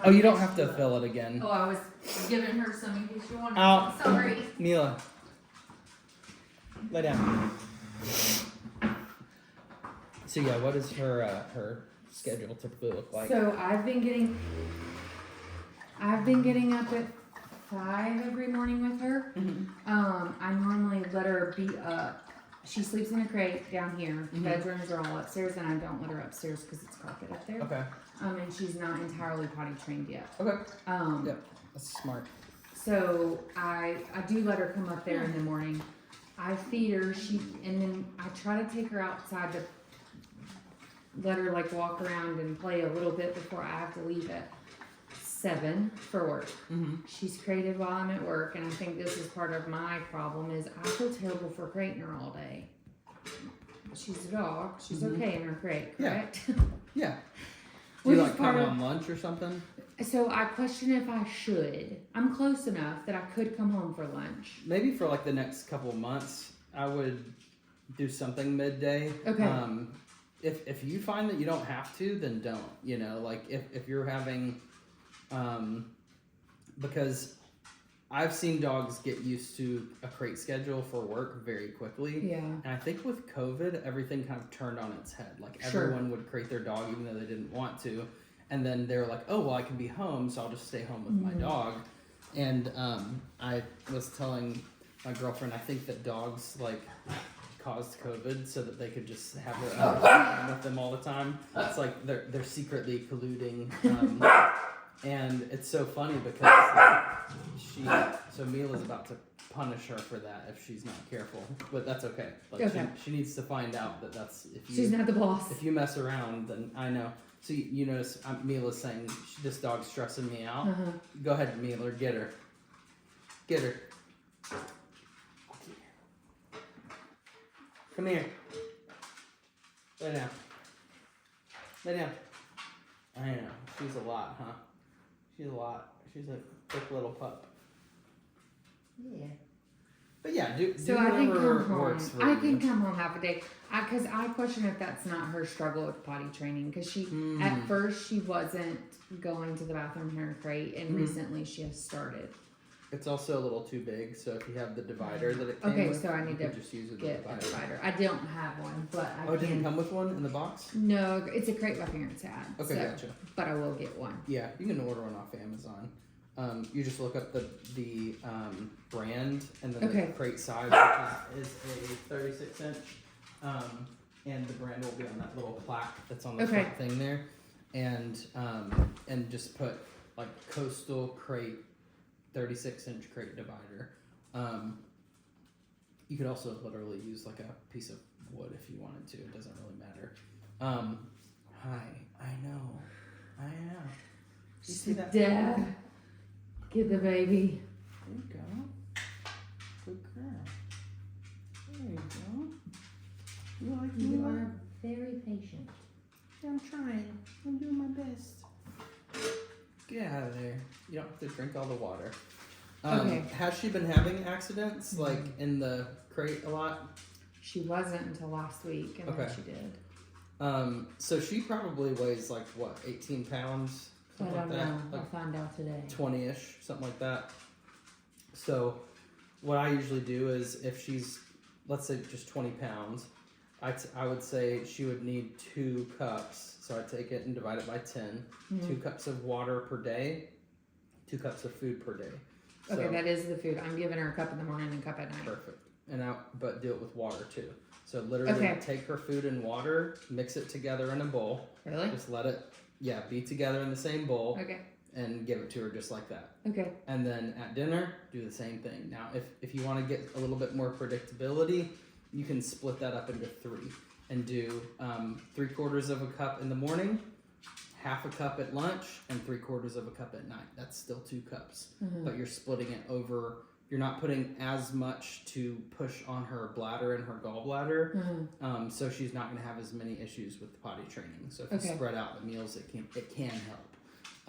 Oh, you don't have to fill it again. Oh, I was giving her some in case you wanted. Out. Sorry. Mila, lay down. So yeah, what does her schedule typically look like? So I've been getting up at 5 every morning with her. I normally let her be up. She sleeps in a crate down here. Bedrooms are all upstairs, and I don't let her upstairs because it's carpet up there. Okay. And she's not entirely potty trained yet. Okay. Yep, that's smart. So I do let her come up there in the morning. I feed her, and then I try to take her outside to let her like walk around and play a little bit before I have to leave at 7 for work. She's crated while I'm at work, and I think this is part of my problem is I feel terrible for crating her all day. She's a dog. She's okay in her crate, correct? Yeah. Do you like come on lunch or something? So I question if I should. I'm close enough that I could come home for lunch. Maybe for like the next couple of months, I would do something midday. Okay. If you find that you don't have to, then don't. You know, like if you're having, because I've seen dogs get used to a crate schedule for work very quickly. Yeah. And I think with COVID, everything kind of turned on its head. Like everyone would crate their dog even though they didn't want to. And then they were like, oh, well, I can be home, so I'll just stay home with my dog. And I was telling my girlfriend, I think that dogs like caused COVID so that they could just have their own time with them all the time. It's like they're secretly colluding. And it's so funny because so Mila's about to punish her for that if she's not careful, but that's okay. Like she needs to find out that that's if you, she's not the boss. If you mess around, then I know. So you notice Mila's saying this dog's stressing me out. Go ahead, Mila, get her. Get her. Come here. Lay down. Lay down. I know. She's a lot, huh? She's a lot. She's a thick little pup. Yeah. But yeah, do so I can come home. Works for I can you. come home half a day. Because I question if that's not her struggle with potty training. Because she, at first, she wasn't going to the bathroom in her crate, and recently she has started. It's also a little too big, so if you have the divider that it came with, so I need to just use it get a divider. I don't have one, but I it didn't come with one in the box? No, it's a crate my parents had. Okay, gotcha. But I will get one. Yeah, you can order one off Amazon. you just look up the brand and then Okay. the crate size, which is a 36 inch. And the brand will be on that little plaque that's on the Okay. front thing there. And just put like coastal crate, 36 inch crate divider. You could also literally use like a piece of wood if you wanted to. It doesn't really matter. Hi, I know. You see that? Dad, get the baby. There you go. Good girl. There you go. You like You me? are very patient. I'm trying. I'm doing my best. Get out of there. You don't have to drink all the water. Okay. Has she been having accidents like in the crate a lot? She wasn't until last week, and then Okay. she did. So she probably weighs like what, 18 pounds? I Something don't like that. know. Like I'll find out today. 20-ish, something like that. So what I usually do is if she's, let's say just 20 pounds, I would say she would need 2 cups. So I take it and divide it by 10. 2 cups of water per day, 2 cups of food per day. So, Okay, that is the food. I'm giving her a cup in the morning and a cup at night. perfect. But do it with water too. So literally Okay. take her food and water, mix it together in a bowl. Really? Just let it, be together in the same bowl, Okay. and give it to her just like that. Okay. And then at dinner, do the same thing. Now, if you want to get a little bit more predictability, you can split that up into 3 and do 3/4 of a cup in the morning, half a cup at lunch, and 3/4 of a cup at night. That's still 2 cups, but you're splitting it over. You're not putting as much to push on her bladder and her gallbladder, so she's not going to have as many issues with potty training. So if you Okay. spread out the meals, it can help.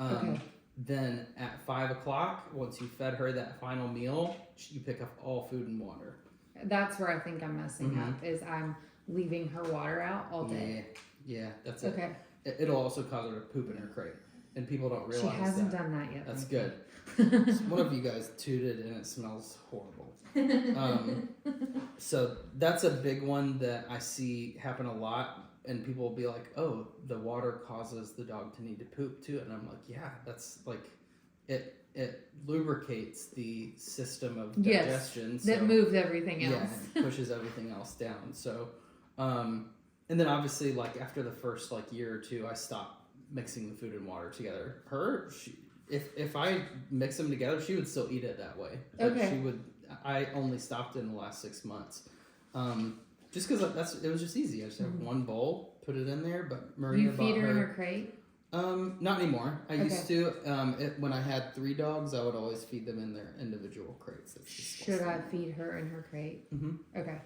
Okay. Then at 5 o'clock, once you fed her that final meal, you pick up all food and water. That's where I think I'm messing up. Is I'm leaving her water out all day. Yeah, that's it. Okay. It'll also cause her to poop in her crate, and people don't She realize hasn't that. done that yet. That's thank good. One of you guys tooted, and it smells horrible. So that's a big one that I see happen a lot, and people will be like, "Oh, the water causes the dog to need to poop too," and I'm like, "Yeah, that's like it lubricates the system of Yes, digestion, that moves everything else. yeah, it pushes everything else down." So, and then obviously, like after the first like year or two, I stopped mixing the food and water together. If I mix them together, she would still eat it that way. But Okay. she would. I only stopped in the last 6 months, just because it was just easy. I just have one bowl, put it in there. But Maria You bought feed her in her crate? not anymore. I used Okay. to. When I had 3 dogs, I would always feed them in their individual crates. That's Should I feed her in her crate? Mm-hmm. Okay.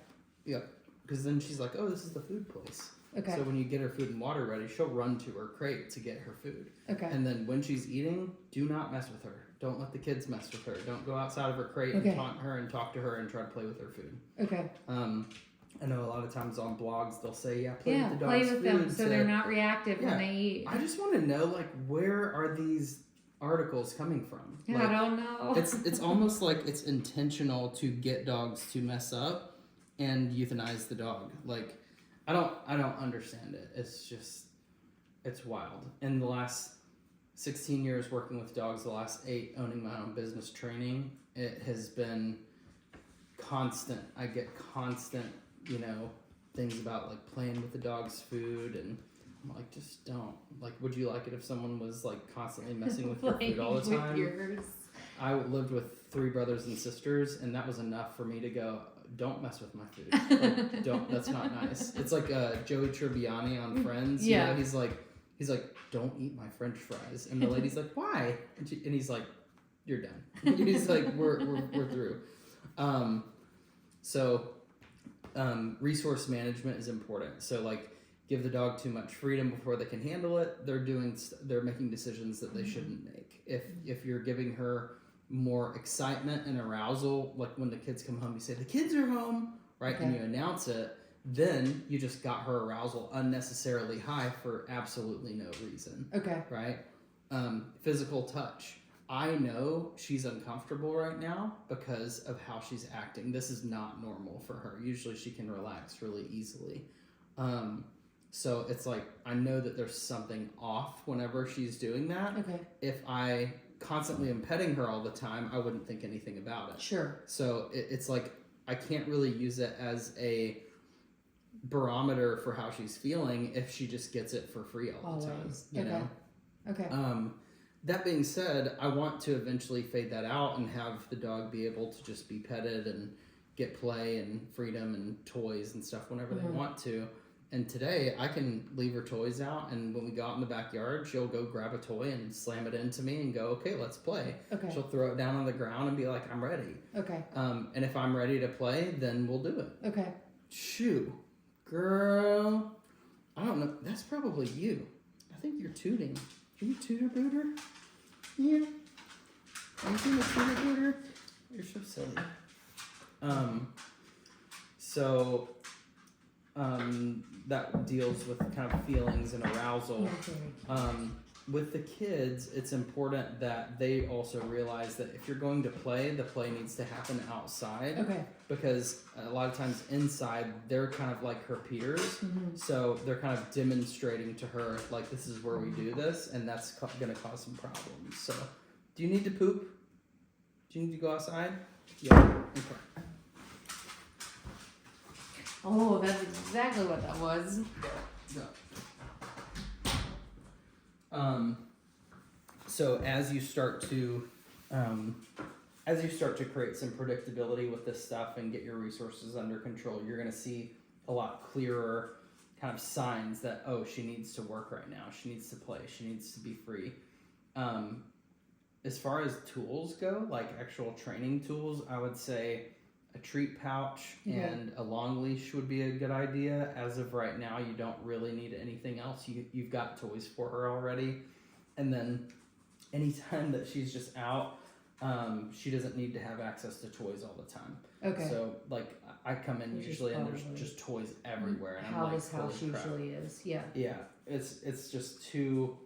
Yep. Because then she's like, "Oh, this is the food place." Okay. So when you get her food and water ready, she'll run to her crate to get her food. Okay. And then when she's eating, do not mess with her. Don't let the kids mess with her. Don't go outside of her crate Okay. and taunt her and talk to her and try to play with her food. Okay. I know a lot of times on blogs they'll say, play Yeah, with the play dog's with food them so they're not reactive Yeah. when they eat. I just want to know, like, where are these articles coming from? Yeah, Like, I don't know. it's almost like it's intentional to get dogs to mess up and euthanize the dog. Like, I don't understand it. It's just, it's wild. In the last 16 years working with dogs, the last 8 owning my own business training, it has been constant. I get constant, things about like playing with the dog's food, and I'm like, just don't. Like, would you like it if someone was like constantly messing with your food all the Playing time? with yours. I lived with 3 brothers and sisters, and that was enough for me to go, don't mess with my food. Like, don't. That's not nice. It's like Joey Tribbiani on Friends. Yeah. You know, he's like, don't eat my French fries, and the lady's like, why? And he's like, you're done. He's like, we're through. Resource management is important. So like, give the dog too much freedom before they can handle it. They're making decisions that they shouldn't make. If you're giving her more excitement and arousal, like when the kids come home, you say the kids are home, right? Okay. And you announce it, then you just got her arousal unnecessarily high for absolutely no reason. Okay. Right? Physical touch. I know she's uncomfortable right now because of how she's acting. This is not normal for her. Usually she can relax really easily. So it's like, I know that there's something off whenever she's doing that. Okay. If I constantly am petting her all the time, I wouldn't think anything about it. Sure. So it's like I can't really use it as a barometer for how she's feeling if she just gets it for free all the time. You know? Okay. That being said, I want to eventually fade that out and have the dog be able to just be petted and get play and freedom and toys and stuff whenever they want to. And today I can leave her toys out, and when we go out in the backyard, she'll go grab a toy and slam it into me and go, okay, let's play. Okay. She'll throw it down on the ground and be like, I'm ready. Okay. And if I'm ready to play, then we'll do it. Okay. Shoo. Girl. I don't know. That's probably you. I think you're tooting. Are you tutor booter? Yeah. Are you being a tutor booter? You're so silly. That deals with kind of feelings and arousal. With the kids, it's important that they also realize that if you're going to play, the play needs to happen outside. Okay. Because a lot of times inside, they're kind of like her peers. So they're kind of demonstrating to her, like, this is where we do this, and that's going to cause some problems. So, do you need to poop? Do you need to go outside? Yeah. Okay. Oh, that's exactly what that was. Go. So as you start to create some predictability with this stuff and get your resources under control, you're going to see a lot clearer kind of signs that, oh, she needs to work right now. She needs to play. She needs to be free. As far as tools go, like actual training tools, I would say a treat pouch and a long leash would be a good idea. As of right now, you don't really need anything else. You've got toys for her already. And then anytime that she's just out, she doesn't need to have access to toys all the time. Okay. So, like, I come in usually and there's just toys everywhere. And how I'm like, this house usually is. Yeah. Yeah. It's just too...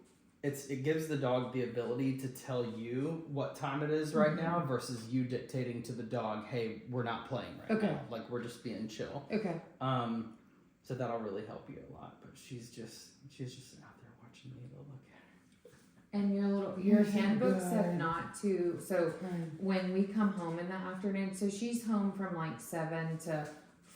It gives the dog the ability to tell you what time it is right now versus you dictating to the dog, hey, we're not playing right now. Like, we're just being chill. Okay. So that'll really help you a lot. But she's just out there watching me to look at her. And your handbooks have not to, so when we come home in the afternoon, so she's home from like 7 to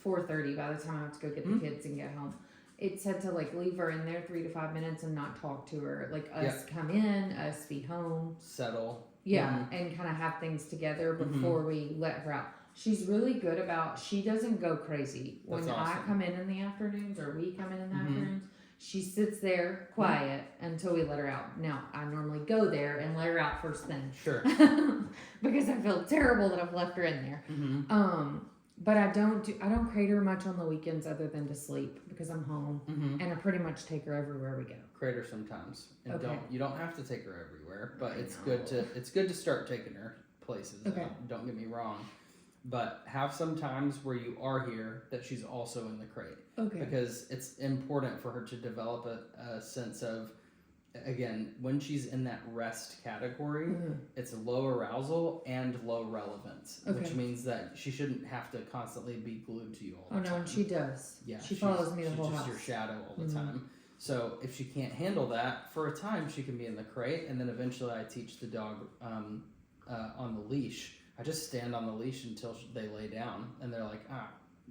4:30 by the time I have to go get the kids and get home. It said to like leave her in there 3 to 5 minutes and not talk to her. Like us come in, us be home. Settle. Yeah, and kind of have things together before we let her out. She's really good about, she doesn't go crazy. When I come in the afternoons or we come in the afternoons, she sits there quiet until we let her out. Now, I normally go there and let her out first thing. Sure. Because I feel terrible that I've left her in there. But I don't crate her much on the weekends other than to sleep because I'm home and I pretty much take her everywhere we go. Crate her sometimes, and you don't have to take her everywhere, but it's good to start taking her places. Don't get me wrong, but have some times where you are here that she's also in the crate. Because it's important for her to develop a sense of, again, when she's in that rest category, it's low arousal and low relevance, which means that she shouldn't have to constantly be glued to you all the time. Oh, no, and she does. Yeah, she follows me the whole house. She's just your shadow all the time. So if she can't handle that, for a time she can be in the crate, and then eventually I teach the dog on the leash. I just stand on the leash until they lay down, and they're like,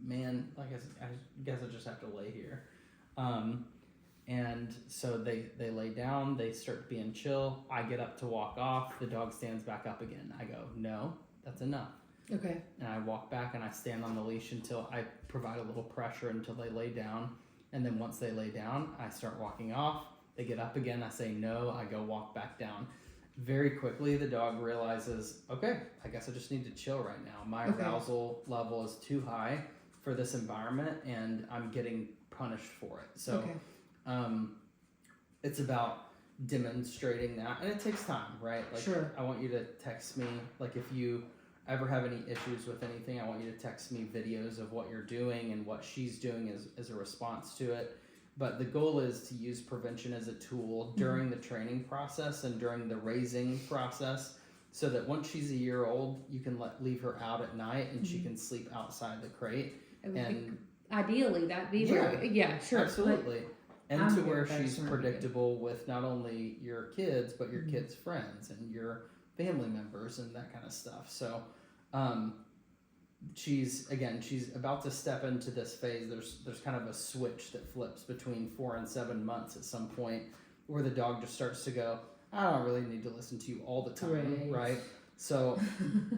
man, I guess I just have to lay here. And so they lay down, they start being chill. I get up to walk off, the dog stands back up again. I go, no, that's enough. Okay. And I walk back and I stand on the leash until I provide a little pressure until they lay down. And then once they lay down, I start walking off. They get up again, I say no, I go walk back down. Very quickly, the dog realizes, okay, I guess I just need to chill right now. My arousal level is too high for this environment and I'm getting punished for it. So it's about demonstrating that, and it takes time, right? Like, I want you to text me, like, if you ever have any issues with anything, I want you to text me videos of what you're doing and what she's doing as a response to it. But the goal is to use prevention as a tool during the training process and during the raising process, so that once she's a year old, you can leave her out at night and she can sleep outside the crate. And ideally, that'd be absolutely. And to where she's predictable with not only your kids, but your kids' friends and your family members and that kind of stuff. So she's about to step into this phase. There's kind of a switch that flips between 4 and 7 months at some point where the dog just starts to go, I don't really need to listen to you all the time, right? So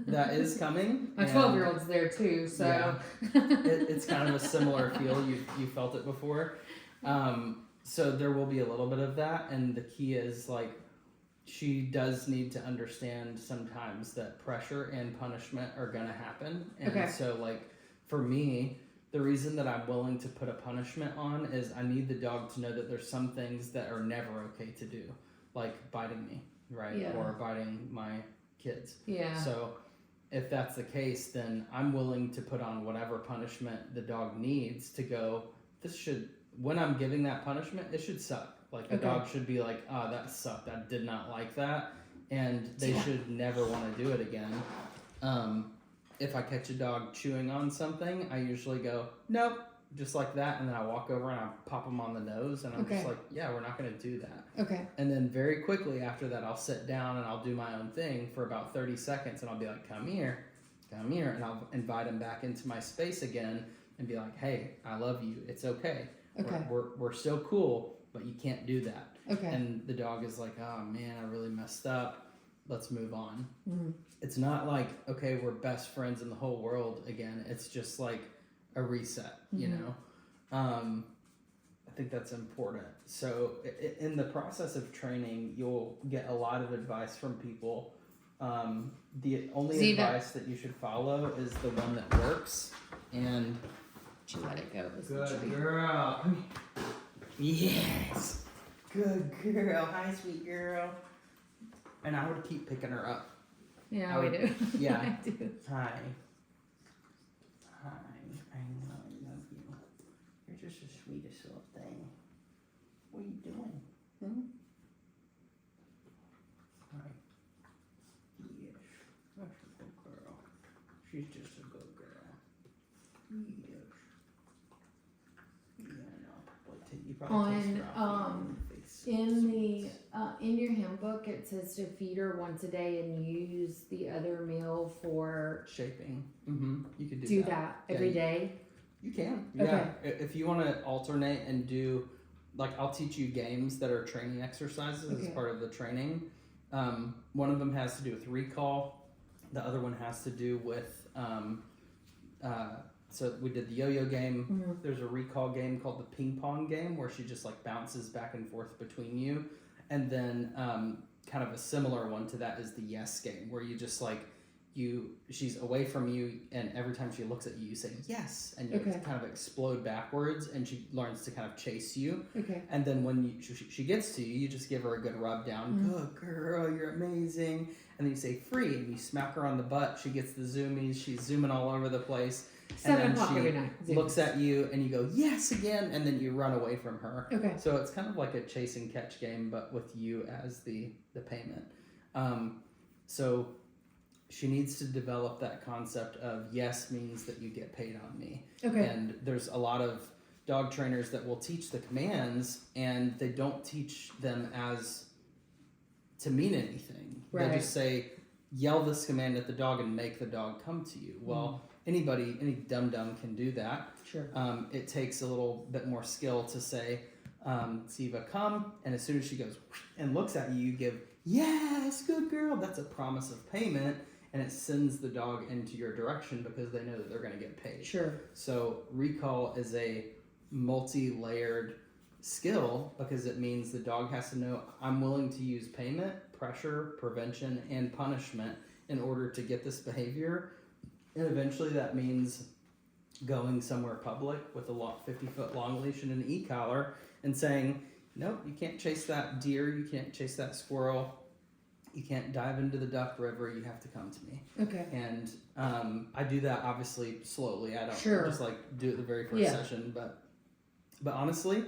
that is coming. My 12-year-old's there too, so yeah, it's kind of a similar feel. You felt it before. So there will be a little bit of that, and the key is like she does need to understand sometimes that pressure and punishment are gonna happen. And so like for me, the reason that I'm willing to put a punishment on is I need the dog to know that there's some things that are never okay to do, like biting me, right? Yeah. Or biting my kids. Yeah. So if that's the case, then I'm willing to put on whatever punishment the dog needs to go, when I'm giving that punishment, it should suck. Like the dog should be like, oh, that sucked. I did not like that. And they should never want to do it again. If I catch a dog chewing on something, I usually go, nope, just like that. And then I walk over and I pop them on the nose. And I'm just like, yeah, we're not going to do that. Okay. And then very quickly after that, I'll sit down and I'll do my own thing for about 30 seconds. And I'll be like, come here. And I'll invite him back into my space again and be like, hey, I love you. It's okay. We're still cool, but you can't do that. Okay. And the dog is like, oh man, I really messed up. Let's move on. Mm-hmm. It's not like, okay, we're best friends in the whole world again. It's just like a reset, you know? I think that's important. So in the process of training, you'll get a lot of advice from people. The only Zevia. advice that you should follow is the one that works. And She let it go. good girl. Yes. Good girl. Hi, sweet girl. And I would keep picking her up. Yeah, we do. Yeah. I do. Hi. I know I love you. You're just the sweetest little thing. What are you doing? Hi. Yes. That's a good girl. She's just a good girl. Yes. Yeah, no. Wait till you probably taste her off in the face. In your handbook, it says to feed her once a day and use the other meal for Shaping. You could do that every day. You can. Okay. Yeah. If you want to alternate and do, like, I'll teach you games that are training exercises as part of the training. One of them has to do with recall. The other one has to do with, so we did the yo-yo game. There's a recall game called the ping pong game where she just like bounces back and forth between you. And then kind of a similar one to that is the yes game where you just like, she's away from you and every time she looks at you, you say yes. And you kind of explode backwards and she learns to kind of chase you. Okay. And then when she gets to you, you just give her a good rub down. Good girl, you're amazing. And then you say free and you smack her on the butt. She gets the zoomies. She's zooming all over the place. 7 o'clock every night. Looks at you and you go, yes, again. And then you run away from her. Okay. So it's kind of like a chase and catch game, but with you as the payment. So she needs to develop that concept of yes means that you get paid on me. Okay. And there's a lot of dog trainers that will teach the commands and they don't teach them as to mean anything. Right. They just say, yell this command at the dog and make the dog come to you. Well, any dum-dum can do that. Sure. It takes a little bit more skill to say, Zevia, come. And as soon as she goes and looks at you, you give, yes, good girl. That's a promise of payment. And it sends the dog into your direction because they know that they're going to get paid. Sure. So recall is a multi-layered skill because it means the dog has to know I'm willing to use payment, pressure, prevention, and punishment in order to get this behavior. And eventually that means going somewhere public with a 50-foot long leash and an e-collar and saying, nope, you can't chase that deer, you can't chase that squirrel, you can't dive into the duck river, you have to come to me. Okay. And I do that obviously slowly. I don't just like do it the very first session, but honestly,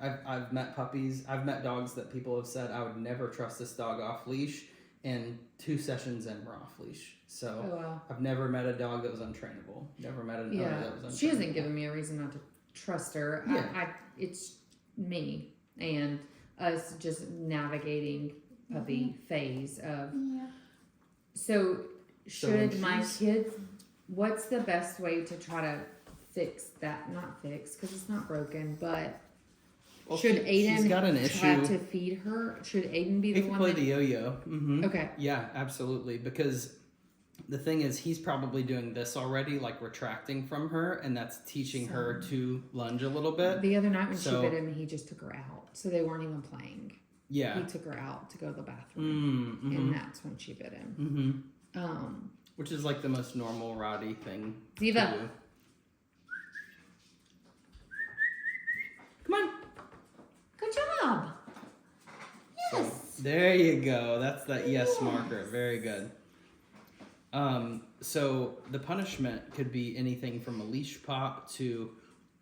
I've met puppies, I've met dogs that people have said I would never trust this dog off leash, and 2 sessions in we're off leash. So I've never met a dog that was untrainable. Never met an owner that was untrainable. She hasn't given me a reason not to trust her. Yeah. It's me and us just navigating puppy phase of So should when my she's- kids? What's the best way to try to fix that? Not fix because it's not broken, but Well, should she's got an Aiden try issue. to feed her? Should Aiden be He the can one play that? the yo-yo. Mm-hmm. Okay. Yeah, absolutely. Because the thing is, he's probably doing this already, like retracting from her, and that's teaching her to lunge a little bit. The other night when So- she bit him, he just took her out. So they weren't even playing. Yeah. He took her out to go to the bathroom, Mm-hmm. and that's when she bit him. Mm-hmm. Which is like the most normal Roddy thing to Zeva. do. Come on. Good job. So, there you go. That's that yes marker. Very good. So the punishment could be anything from a leash pop to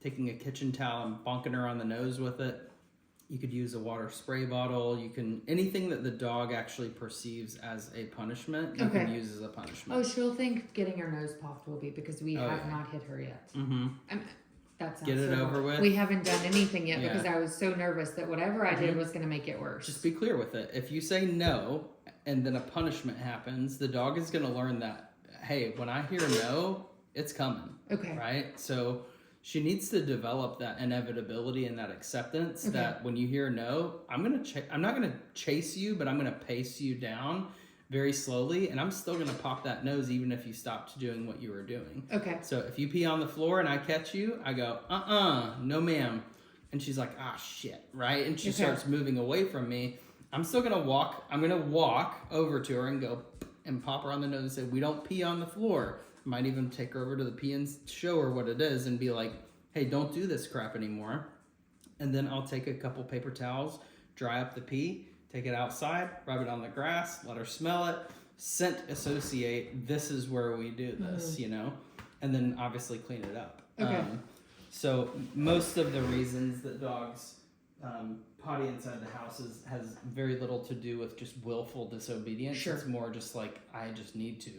taking a kitchen towel and bonking her on the nose with it. You could use a water spray bottle. You can anything that the dog actually perceives as a punishment. You can use as a punishment. Oh, she'll think getting her nose popped will be because we have not hit her yet. Mm-hmm. That sounds Get it so over wrong. with. We haven't done anything yet Yeah. because I was so nervous that whatever I did was going to make it worse. Just be clear with it. If you say no and then a punishment happens, the dog is going to learn that, hey, when I hear no, it's coming. Okay. Right? So she needs to develop that inevitability and that acceptance that when you hear no, I'm not going to chase you, but I'm going to pace you down very slowly, and I'm still going to pop that nose even if you stopped doing what you were doing. Okay. So if you pee on the floor and I catch you, I go, no ma'am. And she's like, ah, shit, right? And she starts moving away from me. I'm still going to walk. I'm going to walk over to her and go and pop her on the nose and say, we don't pee on the floor. I might even take her over to the pee and show her what it is and be like, hey, don't do this crap anymore. And then I'll take a couple paper towels, dry up the pee, take it outside, rub it on the grass, let her smell it, scent associate, this is where we do this, you know? And then obviously clean it up. Okay. So most of the reasons that dogs potty inside the house has very little to do with just willful disobedience. Sure. It's more just like, I just need to.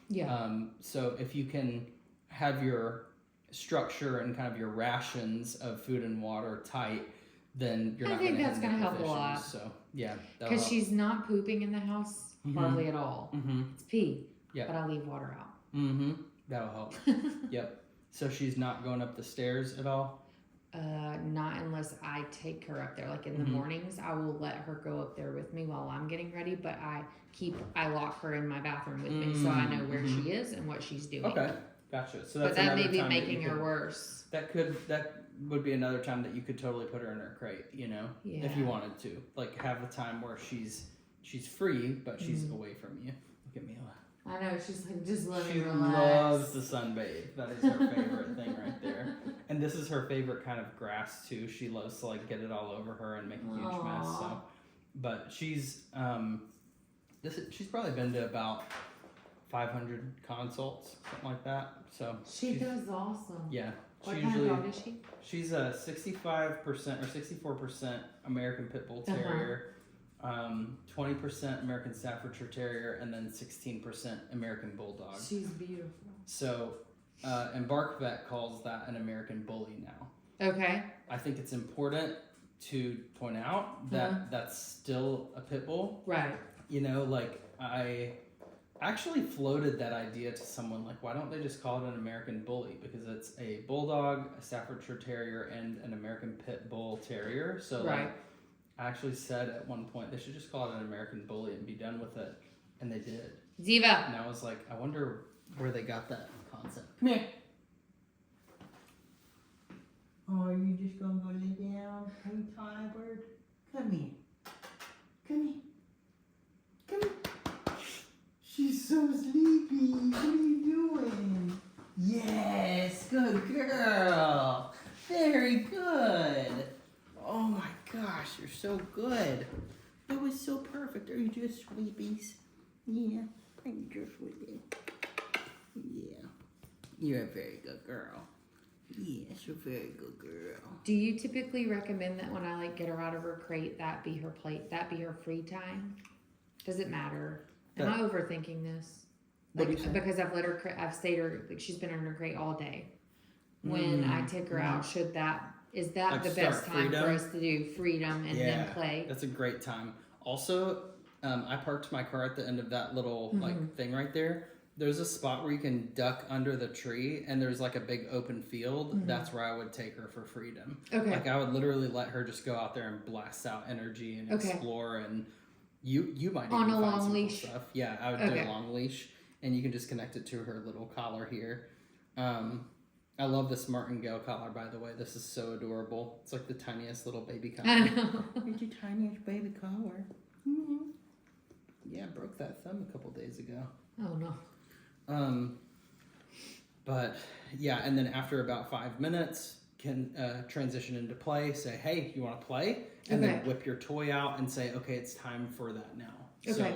Yeah. So if you can have your structure and kind of your rations of food and water tight, then you're not going to that's gonna help a lot. So yeah, Because she's not pooping in the house hardly at all. Mm-hmm. It's pee. Yeah. But I leave water out. Mm-hmm. That'll help. Yep. So she's not going up the stairs at all? Not unless I take her up there. Like in the mornings, I will let her go up there with me while I'm getting ready, but I lock her in my bathroom with me so I know where she is and what she's doing. Okay. Gotcha. So But that's that may another be time making her worse. That would be another time that you could totally put her in her crate, you know, if you Yeah. wanted to. Like have a time where she's free, but she's away from you. Look at Mila. I know, she's like, just let She me relax. loves to sunbathe. That is her favorite thing right there. And this is her favorite kind of grass too. She loves to like get it all over her and make a huge mess. So, but she's she's probably been to about 500 consults, something like that. So She does awesome. yeah. What She kind usually of dog is she? she's a 65% or 64% American Pit Bull Terrier. 20% American Staffordshire Terrier, and then 16% American Bulldog. She's beautiful. So, and Bark Vet calls that an American Bully now. Okay. I think it's important to point out that that's still a pit bull. Right. You know, like I actually floated that idea to someone, like, why don't they just call it an American Bully? Because it's a Bulldog, a Staffordshire Terrier, and an American Pit Bull Terrier. So, like, I actually said at one point they should just call it an American Bully and be done with it, and they did. Zeva. And I was like, I wonder where they got that concept. Come here. Oh, are you just gonna go lay down? Are you tired, bird? Come here. Come here. Come here. She's so sleepy. What are you doing? Yes, good girl. Very good. Oh my gosh, you're so good. That was so perfect. Are you just sleepies? Yeah, I'm just sleepy. Yeah. You're a very good girl. Yes, you're a very good girl. Do you typically recommend that when I like get her out of her crate, that be her plate, that be her free time? Does it matter? Am I overthinking this? What do you say? Because I've stayed her, like she's been in her crate all day. When I take her out, is that Like the start best time freedom? for us to do freedom and then play? That's a great time. Also, I parked my car at the end of that little like thing right there. There's a spot where you can duck under the tree, and there's like a big open field. That's where I would take her for freedom. Okay. Like I would literally let her just go out there and blast out energy and explore, and you might on even a find long some cool leash. stuff. Yeah, I would do a long leash, and you can just connect it to her little collar here. I love this martingale collar, by the way. This is so adorable. It's like the tiniest little baby collar. I know. It's the tiniest baby collar. Yeah, I broke that thumb a couple days ago. Oh no. But yeah, and then after about 5 minutes, can transition into play. Say, hey, you want to play? And then whip your toy out and say, okay, it's time for that now. Okay.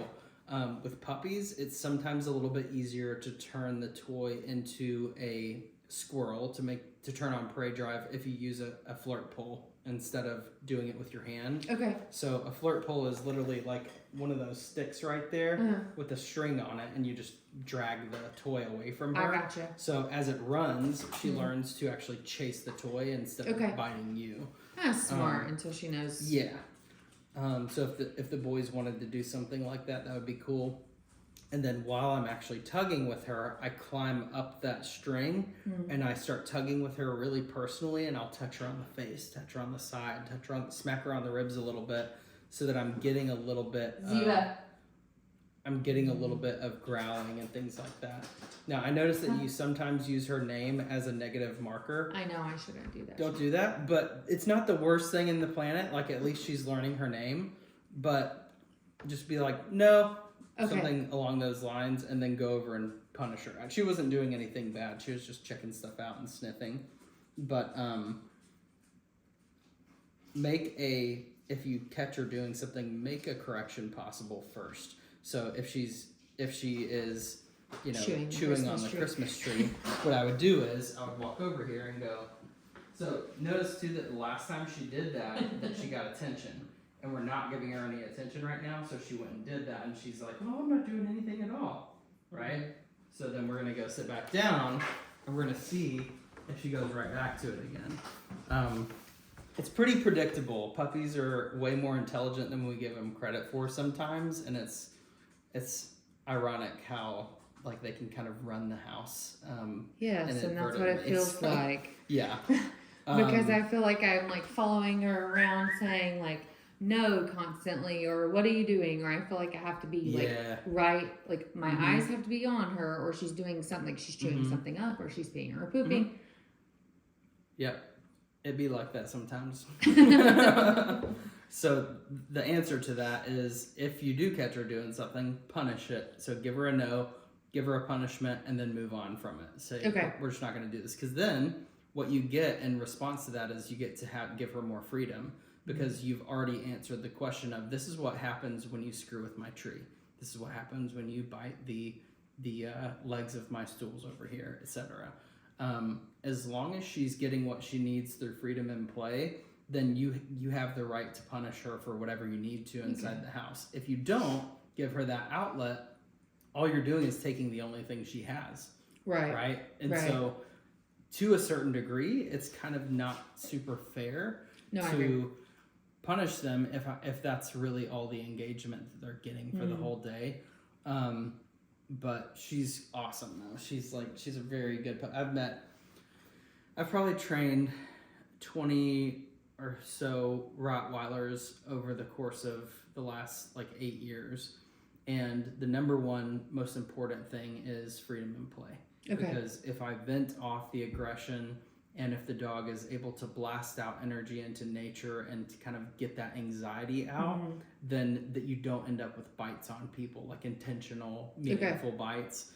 So with puppies, it's sometimes a little bit easier to turn the toy into a squirrel to turn on prey drive if you use a flirt pole instead of doing it with your hand. Okay. So a flirt pole is literally like one of those sticks right there with a string on it, and you just drag the toy away from her. I gotcha. So as it runs, she learns to actually chase the toy instead of biting you. That's smart until she knows. Yeah. So if the boys wanted to do something like that, that would be cool. And then while I'm actually tugging with her, I climb up that string and I start tugging with her really personally, and I'll touch her on the face, touch her on the side, smack her on the ribs a little bit, so that I'm getting a little bit. Zevia. I'm getting a little bit of growling and things like that. Now I noticed that you sometimes use her name as a negative marker. I know I shouldn't do that. Don't do that, but it's not the worst thing in the planet. Like at least she's learning her name, but just be like, no. Something along those lines, and then go over and punish her. She wasn't doing anything bad. She was just checking stuff out and sniffing. But if you catch her doing something, make a correction possible first. So if she is, chewing on the Christmas tree, what I would do is I would walk over here and go. So notice too that the last time she did that she got attention. And we're not giving her any attention right now, so she went and did that, and she's like, "Oh, I'm not doing anything at all," right? So then we're gonna go sit back down, and we're gonna see if she goes right back to it again. It's pretty predictable. Puppies are way more intelligent than we give them credit for sometimes, and it's ironic how like they can kind of run the house. Yes, and that's what it feels like. Yeah. Because I feel like I'm like following her around, saying like, no constantly, or what are you doing, or I feel like I have to be like right, like my eyes have to be on her, or she's doing something, like she's chewing something up, or she's peeing or pooping. Yep, it'd be like that sometimes. So the answer to that is, if you do catch her doing something, punish it. So give her a no, give her a punishment, and then move on from it. Say, we're just not going to do this, because then what you get in response to that is you get to give her more freedom. Because you've already answered the question of, this is what happens when you screw with my tree. This is what happens when you bite the legs of my stools over here, etc. As long as she's getting what she needs through freedom and play, then you have the right to punish her for whatever you need to inside the house. If you don't give her that outlet, all you're doing is taking the only thing she has. Right? And so to a certain degree, it's kind of not super fair to punish them if that's really all the engagement that they're getting for the whole day. But she's awesome though. She's a very good I've probably trained 20 or so Rottweilers over the course of the last 8 years, and the number one most important thing is freedom and play. Because if I vent off the aggression, and if the dog is able to blast out energy into nature and to kind of get that anxiety out, then that you don't end up with bites on people, like intentional, meaningful bites.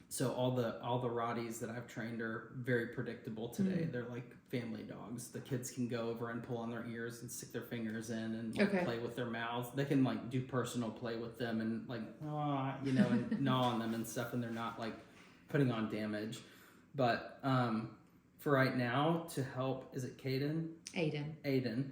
So all the Rotties that I've trained are very predictable today. They're like family dogs. The kids can go over and pull on their ears and stick their fingers in and play with their mouths. They can do personal play with them and and gnaw on them and stuff, and they're not putting on damage. But for right now, to help, is it Caden? Aiden.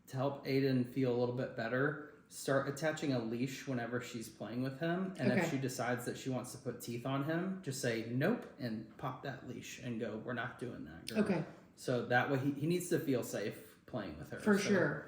To help Aiden feel a little bit better, start attaching a leash whenever she's playing with him. And if she decides that she wants to put teeth on him, just say nope and pop that leash and go, we're not doing that, girl. So that way he needs to feel safe playing with her. Sure.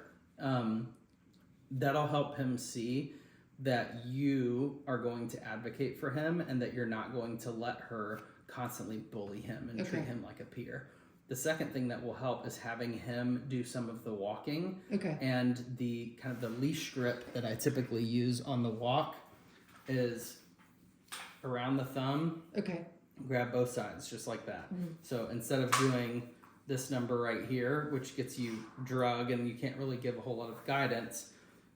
that'll help him see that you are going to advocate for him and that you're not going to let her constantly bully him and treat him like a peer. The second thing that will help is having him do some of the walking. And the kind of the leash grip that I typically use on the walk is around the thumb. Grab both sides just like that. So instead of doing this number right here, which gets you drug and you can't really give a whole lot of guidance,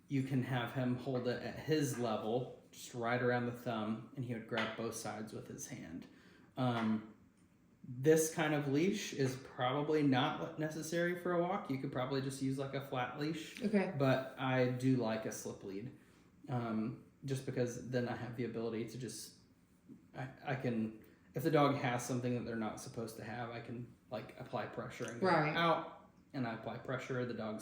you can have him hold it at his level, just right around the thumb, and he would grab both sides with his hand. This kind of leash is probably not necessary for a walk. You could probably just use like a flat leash. But I do like a slip lead, just because then I have the ability to just, I can, if the dog has something that they're not supposed to have, I can like apply pressure and go out, and I apply pressure. The dog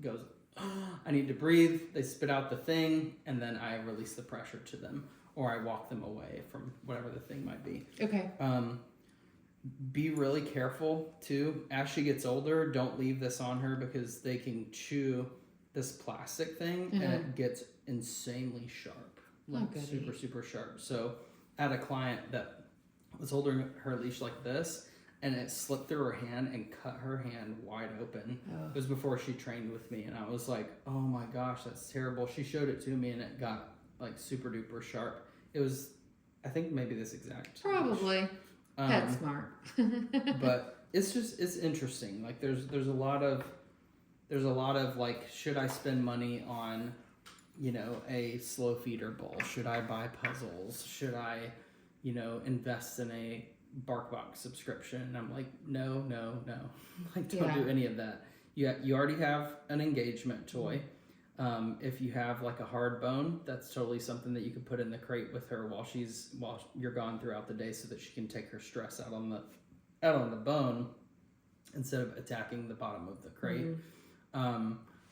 goes, oh, I need to breathe. They spit out the thing, and then I release the pressure to them, or I walk them away from whatever the thing might be. Be really careful too. As she gets older, don't leave this on her because they can chew this plastic thing and it gets insanely sharp. Like super sharp. So I had a client that was holding her leash like this and it slipped through her hand and cut her hand wide open. It was before she trained with me and I was like, oh my gosh, that's terrible. She showed it to me and it got like super duper sharp. It was, I think maybe this exact Probably. That's smart. But it's interesting. Like there's a lot of like, should I spend money on, you know, a slow feeder bowl? Should I buy puzzles? Should I, you know, invest in a BarkBox subscription? And I'm like, no. Like don't do any of that. You already have an engagement toy. If you have like a hard bone, that's totally something that you could put in the crate with her while you're gone throughout the day, so that she can take her stress out on the bone instead of attacking the bottom of the crate.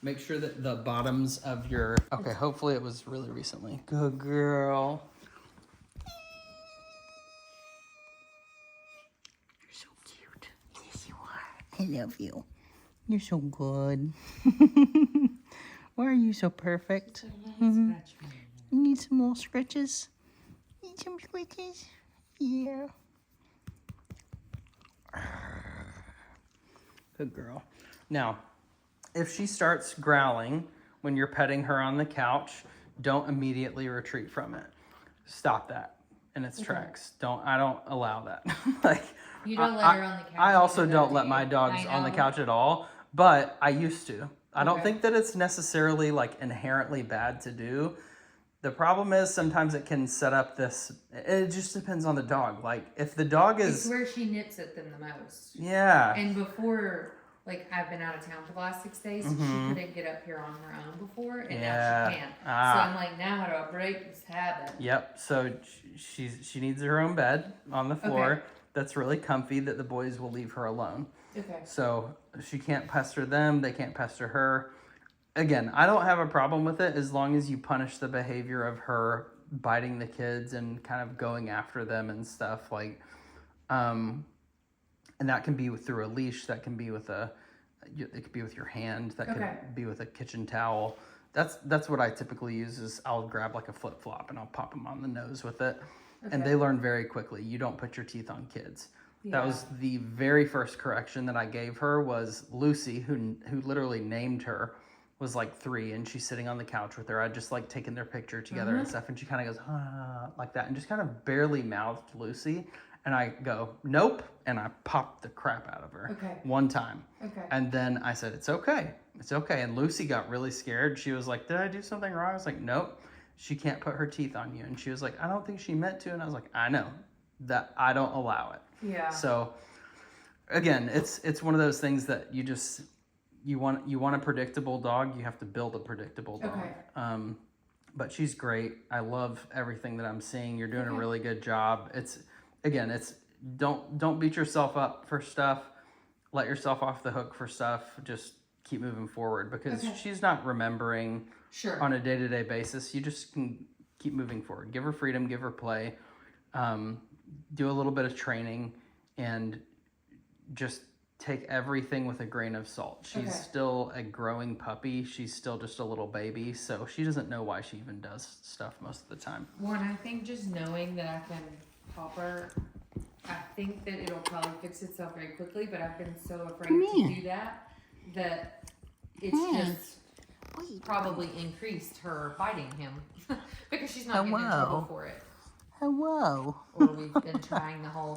Make sure that the bottoms of your hopefully it was really recently. Good girl. You're so cute. Yes, you are. I love you. You're so good. Why are you so perfect? You need some little scratches? Need some scratches? Yeah. Good girl. Now, if she starts growling when you're petting her on the couch, don't immediately retreat from it. Stop that in its tracks. I don't allow that. Like you don't let her on the couch. I also don't let my dogs on the couch at all, but I used to. I don't think that it's necessarily like inherently bad to do. The problem is sometimes it can set up this, it just depends on the dog. Like if the dog is... It's where she nips at them the most. Yeah. And before, like I've been out of town for the last 6 days, she couldn't get up here on her own before, and now she can. So I'm like, now how do I break this habit? Yep, so she needs her own bed on the floor that's really comfy that the boys will leave her alone. So she can't pester them, they can't pester her. Again, I don't have a problem with it as long as you punish the behavior of her biting the kids and kind of going after them and stuff like, and that can be through a leash, that can be with it could be with your hand, that could be with a kitchen towel. That's what I typically use is I'll grab like a flip flop and I'll pop them on the nose with it. And they learn very quickly. You don't put your teeth on kids. That was the very first correction that I gave her was Lucy, who literally named her, was like 3 and she's sitting on the couch with her. I'd just like taken their picture together and stuff and she kind of goes, like that and just kind of barely mouthed Lucy. And I go, nope. And I popped the crap out of her one time. And then I said, it's okay. It's okay. And Lucy got really scared. She was like, did I do something wrong? I was like, nope. She can't put her teeth on you. And she was like, I don't think she meant to. And I was like, I know that I don't allow it. Yeah. So again, it's one of those things that you want a predictable dog, you have to build a predictable dog. But she's great. I love everything that I'm seeing. You're doing a really good job. It's don't beat yourself up for stuff. Let yourself off the hook for stuff. Just keep moving forward because she's not remembering on a day-to-day basis. You just can keep moving forward. Give her freedom, give her play. Do a little bit of training and just take everything with a grain of salt. She's still a growing puppy. She's still just a little baby, so she doesn't know why she even does stuff most of the time. Well, and I think just knowing that I can pop her, I think that it'll probably fix itself very quickly, but I've been so afraid to do that it's just probably increased her biting him because she's not getting in trouble for it. Hello. Or we've been trying the whole